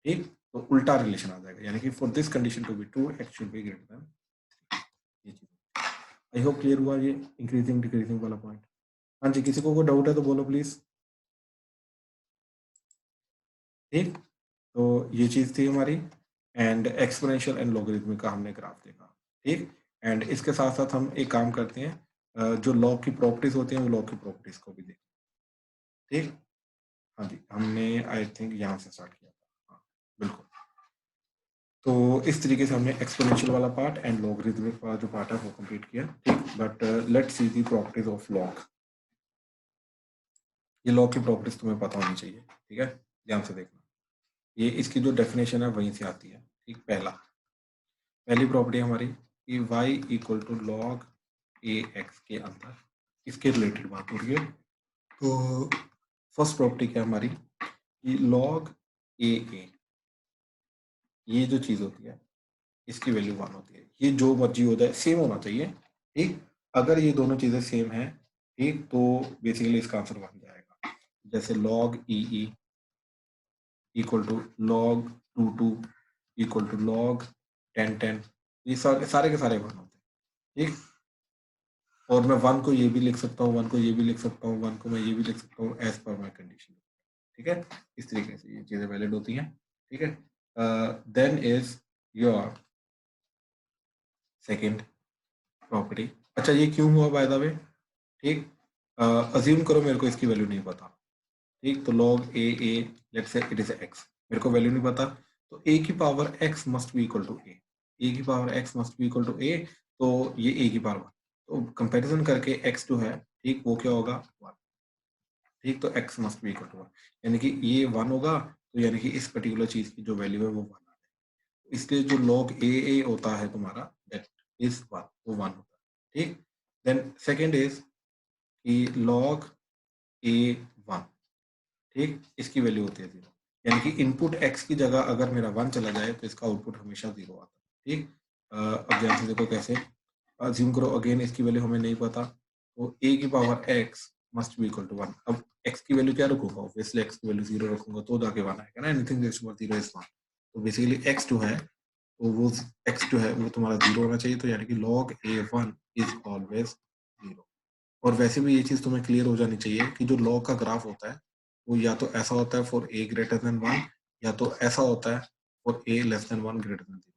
ठीक, तो उल्टा रिलेशन आ जाएगा, यानी कि for this condition to be true x should be greater than 3। ये चीज, आई होप क्लियर हुआ ये इंक्रीजिंग डिक्रीजिंग वाला पॉइंट। हाँ जी, किसी को कोई डाउट है तो बोलो प्लीज। ठीक, तो ये चीज थी हमारी, एंड एक्सपोनेंशियल एंड लॉगरिथमिक का हमने ग्राफ देखा। ठीक, एंड इसके साथ साथ हम एक काम करते हैं, जो लॉग की प्रॉपर्टीज होती हैं वो लॉग की प्रॉपर्टीज को भी देखें। ठीक, हाँ जी, हमने आई थिंक यहाँ से स्टार्ट किया था, हाँ बिल्कुल। तो इस तरीके से हमने एक्सपोनेंशियल वाला पार्ट एंड लॉगरिथमिक वाला जो पार्ट है वो कंप्लीट किया। ठीक, but let's see the properties of log. ये लॉग की प्रॉपर्टीज तुम्हें पता होनी चाहिए, ठीक है, ध्यान से देखना। ये इसकी जो डेफिनेशन है वहीं से आती है। ठीक, पहली प्रॉपर्टी हमारी कि y equal to log A X के अंदर, इसके रिलेटेड बात हो रही है। तो फर्स्ट प्रॉपर्टी क्या है हमारी कि लॉग ए, ये जो चीज होती है इसकी वैल्यू 1 होती है। ये जो मर्जी हो जाए सेम होना चाहिए। ठीक, अगर ये दोनों चीजें सेम है, ठीक, तो बेसिकली इसका आंसर बन जाएगा। जैसे log E equal to log 2 equal to log 10, ये सारे के सारे 1 होते हैं। ठीक, और मैं 1 को ये भी लिख सकता हूँ, 1 को ये भी लिख सकता हूँ, 1 को मैं ये भी लिख सकता हूँ, एज पर माई कंडीशन। ठीक है, इस तरीके से ये चीजें वैलिड होती हैं। ठीक है, then is your second property. अच्छा ये क्यों हुआ बाय द वे, ठीक, अज्यूम करो मेरे को इसकी वैल्यू नहीं पता, ठीक, तो log a let's say it is x, मेरे को वैल्यू नहीं पता, तो a की power x must be equal to a, a की power x must be equal to a, तो ये a की पावर 1, तो कंपैरिजन करके x जो है, ठीक, वो क्या होगा 1, ठीक, तो x must be equal to 1, यानी कि ये 1 होगा, तो यानी कि इस पर्टिकुलर चीज की जो वैल्यू है वो 1 आ जाएगी, इसलिए जो log a होता है तुम्हारा दैट इज 1, वो 1 होता है, ठीक। देन सेकंड इज कि log a1, ठीक, इसकी वैल्यू होती है 0, यानी कि इनपुट x की जगह अगर मेरा 1 चला जाए तो इसका आउटपुट हमेशा 0 आता है, ठीक। अब ध्यान से देखो कैसे, अज्यूम करो अगेन इसकी वैल्यू हमें नहीं पता, तो a की power x must be equal to 1, अब x की वैल्यू क्या रखूंगा, ऑब्वियसली x की वैल्यू 0 रखूंगा तो जाके 1 आएगा ना, एनीथिंग दैट्स मोर 0 इज 1, तो बेसिकली x जो है, तो वो x जो है वो तुम्हारा 0 होना चाहिए, तो यानी कि log a1 इज ऑलवेज 0। और वैसे भी ये चीज तुम्हें क्लियर हो जानी चाहिए कि जो log का ग्राफ होता है वो या तो ऐसा होता है फॉर a ग्रेटर देन 1, या तो ऐसा होता है for a less than 1 greater than 0,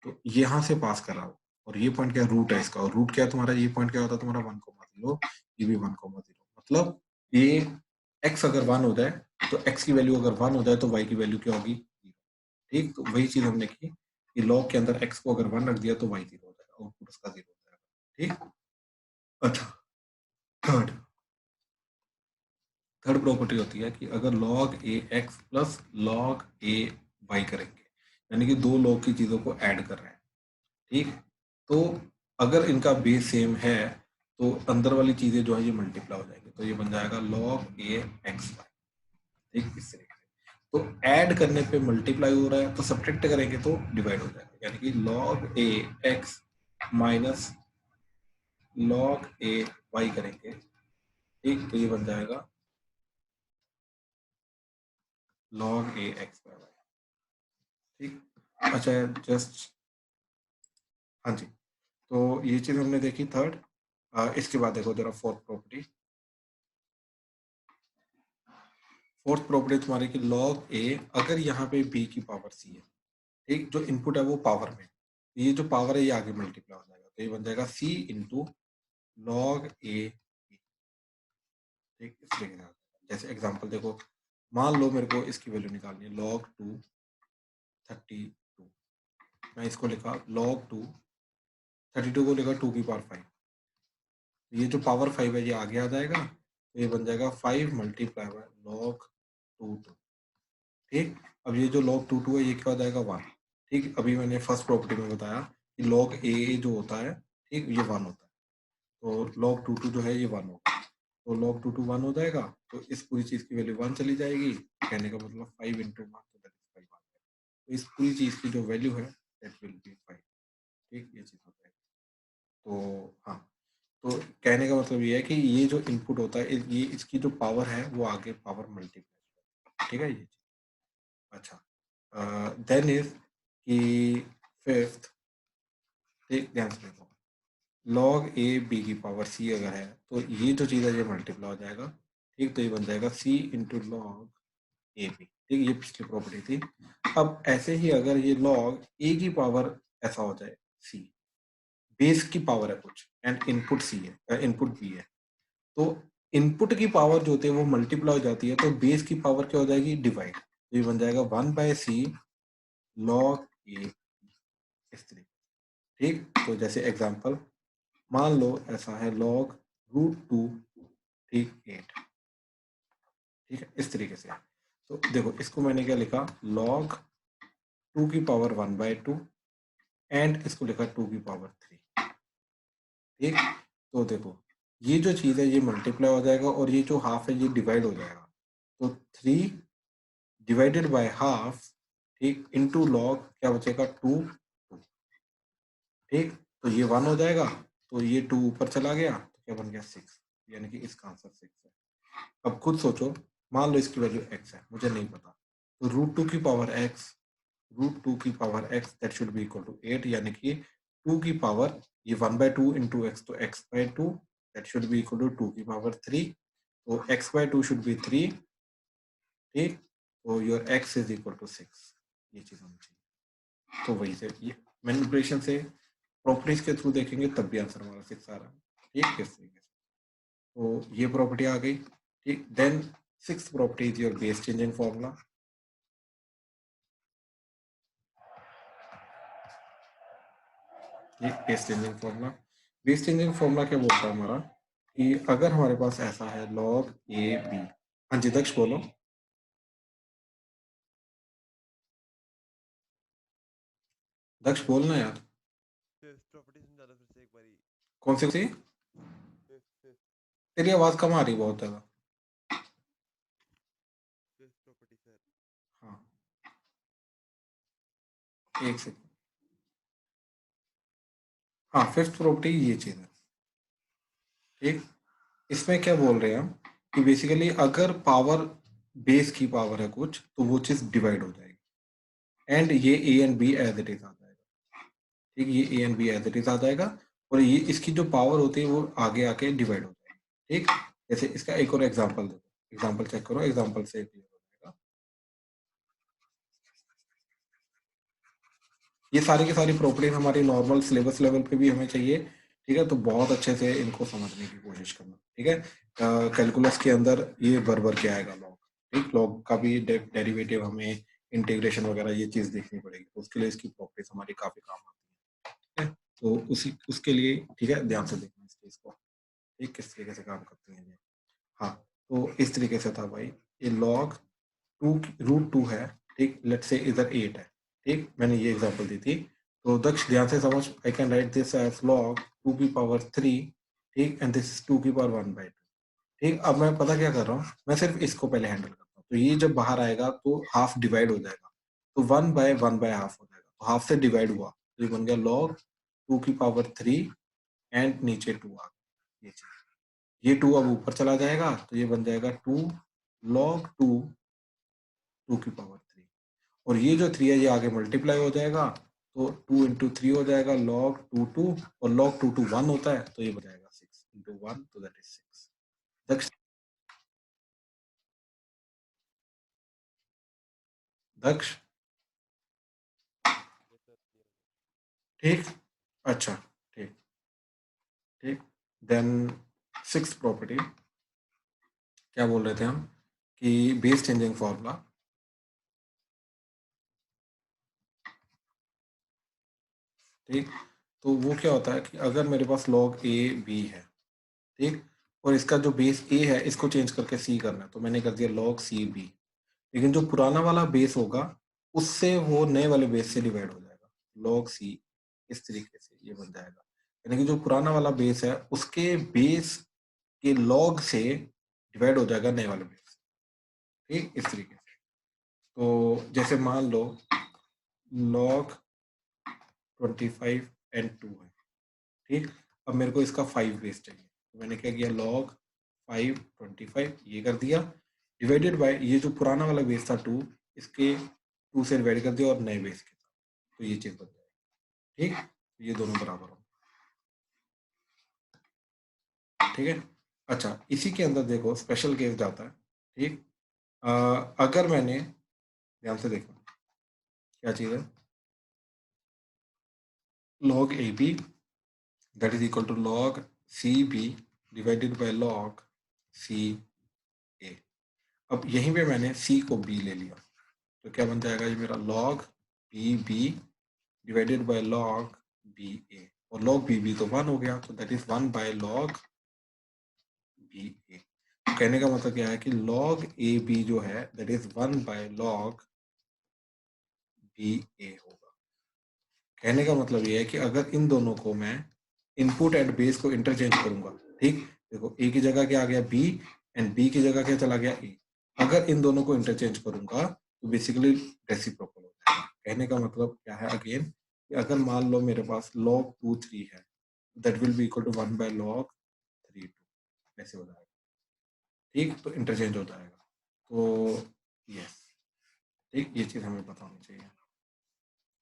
तो यहाँ से पास कर रहा हो, और ये पॉइंट क्या रूट है इसका, और रूट क्या है तुम्हारा, ये पॉइंट क्या होता है तुम्हारा 1,0, ये भी 1,0, मतलब ये x अगर 1 हो जाए तो x की वैल्यू अगर 1 हो जाए तो y की वैल्यू क्या होगी 0, ठीक, तो वही चीज हमने की कि log के अंदर x को अगर 1 रख दिया तो y 0 हो जाएगा, आउटपुट उसका 0 हो जाएगा, ठीक। अच्छा थर्ड प्रॉपर्टी होती है कि अगर log a x plus log a y करेंगे, यानी कि दो log की चीजों को ऐड कर रहे हैं, ठीक, तो अगर इनका बेस सेम है तो अंदर वाली चीजें जो है ये मल्टीप्लाई हो जाएंगे, तो ये बन जाएगा log a x y, ठीक, इस तरीके से, तो ऐड करने पे मल्टीप्लाई हो रहा है, तो सब्ट्रैक्ट करेंगे तो डिवाइड हो जाएगा, यानी कि log a x minus log a y करेंगे, ठीक, तो ये बन जाएगा log a x by y, ठीक। अच्छा जस्ट, हाँ जी, तो ये चीज हमने देखी थर्ड। इसके बाद देखो जरा फोर्थ प्रॉपर्टी, तुम्हारी की log a, अगर यहाँ पे b की पावर c है, ठीक, जो इनपुट है वो पावर में, ये जो पावर है ये आगे मल्टीप्लाई हो जाएगा, तो ये बन जाएगा c इंटू log a, ठीक, इस तरीके से। जैसे एग्जांपल देखो, मान लो मेरे को इसकी वैल्यू निकालनी है log 2 32, मैं इसको लिखा log 2 32 को लिखा 2 की पावर 5, ये जो पावर 5 है ये आगे आ जाएगा, तो ये बन जाएगा 5 मल्टीप्लाई बाय log 2, ठीक। अब ये जो log 2 है ये क्या हो जाएगा 1, ठीक। अभी मैंने फर्स्ट प्रॉपर्टी में बताया कि log a जो होता है, ठीक, ये 1 होता है, तो log 2 जो है ये 1 होगा, तो log 2 1 हो जाएगा, तो इस पूरी चीज की वैल्यू 1 चली जाएगी, कहने का मतलब 5 इंटू 1, तो दैट इज 5 आ जाएगा, तो इस पूरी चीज की जो वैल्यू है दैट विल बी 5, ठीक, ये चीज हो जाएगी। तो हाँ, तो कहने का मतलब ये है कि ये जो इनपुट होता है ये इसकी जो पावर है वो आगे पावर मल्टीप्लाई, ठीक है ये। अच्छा देन इज कि फिफ्थ, ठीक, ध्यान से देखो, log a b की पावर c अगर है तो ये जो चीज है ये मल्टीप्लाई हो जाएगा, ठीक, तो ये बन जाएगा c into log a b, ठीक, ये पिछली प्रॉपर्टी थी। अब ऐसे ही अगर ये log a की पावर ऐसा हो जाए c, बेस की पावर है कुछ एंड इनपुट c है, इनपुट b है, तो इनपुट की पावर जो होती है वो मल्टीप्लाई हो जाती है, तो बेस की पावर क्या हो जाएगी डिवाइड, तो ये बन जाएगा 1/c log a, इस तरीके, ठीक। तो जैसे एग्जांपल मान लो ऐसा है log √2, ठीक 8, ठीक है, इस तरीके से। तो देखो इसको मैंने क्या लिखा, log 2 की पावर 1/2 एंड इसको लिखा 2 की पावर 3, ठीक। तो देखो ये जो चीज है ये मल्टीप्लाई हो जाएगा और ये जो हाफ है ये डिवाइड हो जाएगा, तो 3 डिवाइडेड बाय हाफ, ठीक, इनटू log क्या बचेगा 2, ठीक, तो ये 1 हो जाएगा, तो ये 2 ऊपर चला गया, तो क्या बन गया 6, यानी कि इसका आंसर 6 है। अब खुद सोचो, मान लो इसकी वैल्यू x है, मुझे नहीं पता, तो √2 की power x that should be equal to 8, यानी कि 2 की पावर ये 1/2 इंटू x, तो x/2 that should be equal to 2 की पावर 3, तो x/2 शुड बी 3, ठीक, तो your x is equal to 6, ये चीज होनी चाहिए। तो वही से ये मैनिपुलेशन से प्रॉपर्टीज के थ्रू देखेंगे तब भी आंसर हमारा 6 आ रहा है। ठीक, किस तरीके से, तो ये प्रॉपर्टी आ गई। ठीक, then 6th property is your base changing formula. ये base changing formula, base changing formula क्या बोलता है हमारा कि अगर हमारे पास ऐसा है log a b। हाँ जी दक्ष बोलो। दक्ष बोलना यार। कौन सी थी? तेरी आवाज कम आ रही बहुत ज्यादा। हाँ एक सेकंड। हाँ 5th प्रॉपर्टी ये चीज है। ठीक, इसमें क्या बोल रहे हैं हम कि बेसिकली अगर पावर बेस की पावर है कुछ तो वो चीज डिवाइड हो जाएगी, एंड ये A and B as it is आ जाएगा। ठीक, ये A and B as it is आ जाएगा और ये इसकी जो पावर होती है वो आगे आके डिवाइड हो जाएगी। ठीक, जैसे इसका एक और एग्जांपल देखो, एग्जांपल चेक करो, एग्जांपल से क्लियर हो जाएगा। ये सारी की सारी प्रॉपर्टीज हमारी नॉर्मल सिलेबस लेवल पे भी हमें चाहिए। ठीक है, तो बहुत अच्छे से इनको समझने की कोशिश करना। ठीक है, कैलकुलस के अंदर ये भर के आएगा लॉग। ठीक, लॉग का भी डेरिवेटिव हमें इंटीग्रेशन वगैरह ये चीज देखनी पड़ेगी, तो उसके लिए इसकी प्रॉपर्टीज हमारी काफी काम आती है। तो उसके लिए ठीक है ध्यान से देखना इस चीज को। ठीक, किस तरीके से काम करती है ये। हाँ, तो इस तरीके से था भाई, ये लॉग √2 है। ठीक, लेट्स से इधर 8 है। ठीक, मैंने ये एग्जांपल दी थी, तो दक्ष ध्यान से समझ। I can write this as log 2⁻3। ठीक, एंड दिस इज 2⁻1/2। ठीक, अब मैं पता क्या कर रहा हूँ, मैं सिर्फ इसको पहले हैंडल करता हूँ। तो ये जब बाहर आएगा तो हाफ डिवाइड हो जाएगा, तो 1/1/2 हो जाएगा, तो हाफ से डिवाइड हुआ तो ये बन गया log 2⁻3 एंड नीचे 2 आ गया। ये चीज, ये 2 अब ऊपर चला जाएगा तो ये बन जाएगा 2 log 2⁻3, और ये जो 3 है ये आगे मल्टीप्लाई हो जाएगा, तो 2 × 3 हो जाएगा log 2 और log 2 1 होता है तो ये हो जाएगा 6 × 1, तो दैट इज 6। दक्ष, दक्ष ठीक, अच्छा ठीक। ठीक, देन 6th प्रॉपर्टी क्या बोल रहे थे हम कि बेस चेंजिंग फॉर्मूला। ठीक, तो वो क्या होता है कि अगर मेरे पास log a b है, ठीक, और इसका जो बेस a है इसको चेंज करके c करना है, तो मैंने कर दिया log c b। लेकिन जो पुराना वाला बेस होगा उससे वो नए वाले बेस से डिवाइड हो जाएगा, log c। इस तरीके से ये बन जाएगा, यानी कि जो पुराना वाला बेस है उसके बेस के log से डिवाइड हो जाएगा नए वाले बेस। ठीक, इस तरीके से। तो जैसे मान लो log 25 एंड 2 है। ठीक, अब मेरे को इसका 5 बेस चाहिए, तो मैंने क्या किया log 5 25 ये कर दिया, डिवाइडेड बाय ये जो पुराना वाला बेस था 2, इसके 2 से डिवाइड कर दिया और नए बेस के साथ, तो ये चीज बन जाएगी। ठीक, ये दोनों बराबर हो। ठीक है, अच्छा इसी के अंदर देखो स्पेशल केस जाता है। ठीक, अगर मैंने ध्यान से देखो क्या चीज है, log AB that is equal to log CB divided by log CA। अब यहीं पे मैंने C को B ले लिया, तो क्या बन जाएगा ये मेरा log BB divided by log BA, और log BB तो 1 हो गया, तो दैट इज 1/log BA। तो कहने का मतलब क्या है कि log AB जो है दैट इज 1/log BA होगा। कहने का मतलब ये है कि अगर इन दोनों को मैं इनपुट एंड बेस को इंटरचेंज करूंगा, ठीक, देखो ए की जगह क्या आ गया बी, एंड बी की जगह क्या चला गया ए। अगर इन दोनों को इंटरचेंज करूंगा तो बेसिकली रेसिप्रोकल हो जाएगा। कहने का मतलब क्या है अगेन, कि अगर मान लो मेरे पास log 2 3 है, that will be equal to 1/log 3 2, ऐसे हो जाएगा। ठीक, तो इंटरचेंज हो जाएगा, तो यस, ठीक, ये चीज हमें पता होनी चाहिए।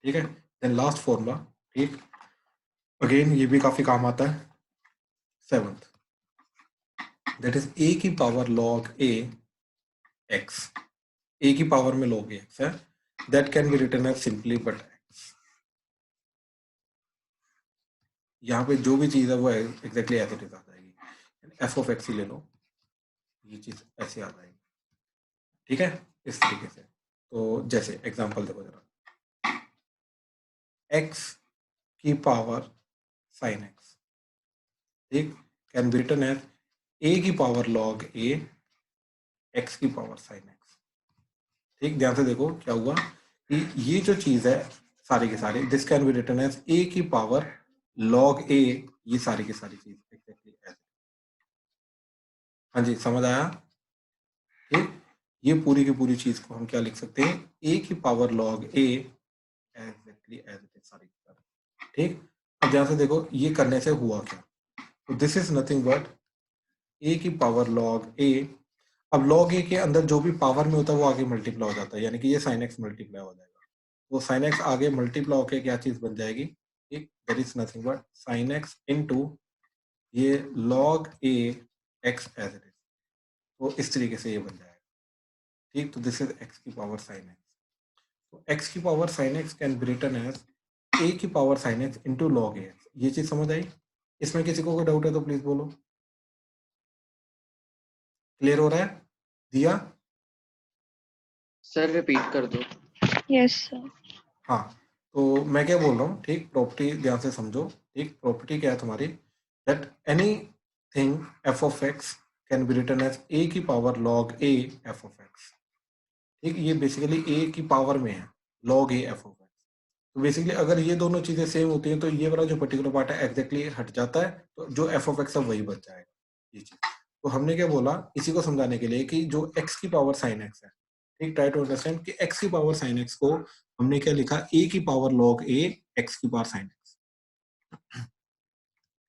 ठीक है, देन लास्ट फॉर्मूला। ठीक, अगेन ये भी काफी काम आता है, 7th, दैट इज a की power log a x। a की पावर में log a x है, that can be written as simply but x। यहाँ पे जो भी चीज़ है वो एग्जैक्टली ऐसे आ जाएगी, एफ ऑफ एक्स ही ले लो, ये चीज़ ऐसे आ जाएगी, ठीक है, इस तरीके से। तो जैसे एग्जांपल देखो जरा, x की पावर साइन x, ठीक, can be written as a की पावर log a x की पावर साइन x, ठीक। ध्यान से देखो क्या हुआ कि ये जो चीज है सारे के सारे, this can be written as a की पावर log a, ये सारी की सारी चीज एग्जैक्टली ऐसे। हाँ जी, समझ आया, ठीक। ये पूरी की पूरी चीज को हम क्या लिख सकते हैं, a की power log a exactly as it is, सारी की सारी, ठीक। अब ध्यान से देखो ये करने से हुआ क्या, तो this is nothing but a की पावर log a। अब log a के अंदर जो भी पावर में होता है वो आगे मल्टीप्लाई हो जाता है, यानी कि ये sin x मल्टीप्लाई हो जाएगा, तो sin x आगे मल्टीप्लाई होकर क्या चीज बन जाएगी, ठीक, that is nothing but sin x into ये log a x as it is, तो इस तरीके से ये बन जाएगा, ठीक। तो दिस इज x की पावर sin x, तो x की power sin x can be written as a की power sin x into log a x। ये चीज समझ आई? इसमें किसी को कोई डाउट है तो प्लीज बोलो। क्लियर हो रहा है दिया? सर रिपीट कर दो। Yes sir. हाँ, तो मैं क्या बोल रहा हूँ, ठीक, प्रॉपर्टी ध्यान से समझो, ठीक। प्रॉपर्टी क्या है तुम्हारी, that any thing F of X can be written as A की power log A F of X, ठीक। ये बेसिकली ए की पावर में है, log A F of x. तो बेसिकली अगर ये दोनों चीजें सेम होती हैं तो ये वाला जो पर्टिकुलर पार्ट है एग्जैक्टली हट जाता है, तो जो एफ ऑफ एक्स है वही बच जाएगा, ये चीज। तो हमने क्या बोला इसी को समझाने के लिए कि जो एक्स की पावर साइन एक्स है, ठीक, ट्राई टू अंडरस्टैंड कि एक्स की पावर साइन एक्स को हमने क्या लिखा, ए की पावर लॉग ए एक्स की पावर साइन एक्स,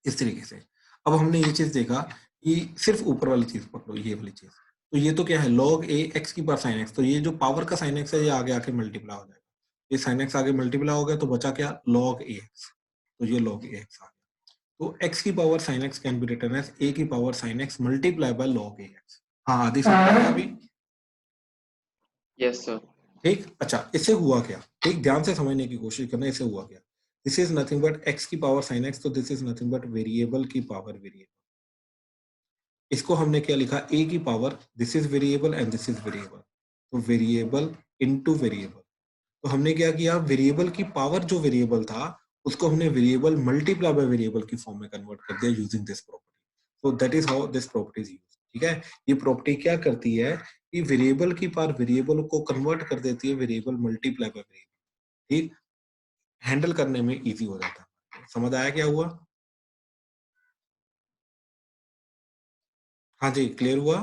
इस तरीके से। अब हमने ये चीज देखा कि सिर्फ ऊपर वाली चीज पकड़ो, ये वाली चीज, तो ये तो क्या है लॉग ए एक्स की पावर साइन एक्स, तो ये जो पावर का साइन एक्स है ये आगे आके मल्टीप्लाई हो जाएगा, ये साइन एक्स आगे मल्टीप्लाई हो गया तो बचा क्या, लॉग ए एक्स, तो ये लॉग ए एक्स आ गया। तो एक्स की power sine X can be written as A की power sine X multiply by log A X. हाँ आदि समझ आया अभी? Yes sir. ठीक, अच्छा इससे हुआ क्या, ठीक, ध्यान से समझने की कोशिश करना, इससे हुआ क्या, this is nothing but x की पावर साइन एक्स, तो this is nothing but variable की पावर वेरिएबल। इसको हमने क्या लिखा, ए की power, this is variable and this is variable, तो वेरिएबल इनटू वेरिएबल। तो हमने क्या किया, वेरिएबल की पावर जो वेरिएबल था उसको हमने वेरिएबल मल्टीप्लाई बाय वेरिएबल की फॉर्म में कन्वर्ट कर दिया यूजिंग दिस प्रॉपर्टी, तो that is how this property is used, ठीक है। ये प्रॉपर्टी क्या करती है कि वेरिएबल की पावर वेरिएबल को कन्वर्ट कर देती है वेरिएबल मल्टीप्लाई बाय वेरिएबल, ठीक, हैंडल करने में इजी हो जाता है। समझ आया क्या हुआ? हाँ जी, क्लियर हुआ?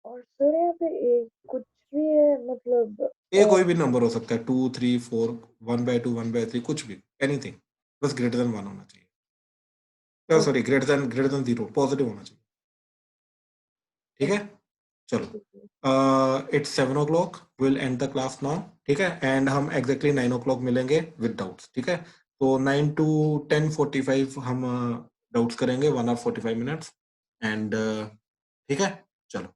और सर यहाँ पे कुछ भी है मतलब ए कोई भी नंबर हो सकता है, 2 3 4 1/2 1/3 कुछ भी, एनीथिंग, बस ग्रेटर देन 1 होना चाहिए, सॉरी ग्रेटर देन 0, पॉजिटिव होना चाहिए, ठीक है। चलो, it's 7 o'clock, will and the class now, ठीक है, एंड हम एग्जैक्टली 9 o'clock मिलेंगे विद डाउट्स, ठीक है। तो 9 to 10:45 हम डाउट्स करेंगे, 1 hour 45 minutes, एंड ठीक है, चलो।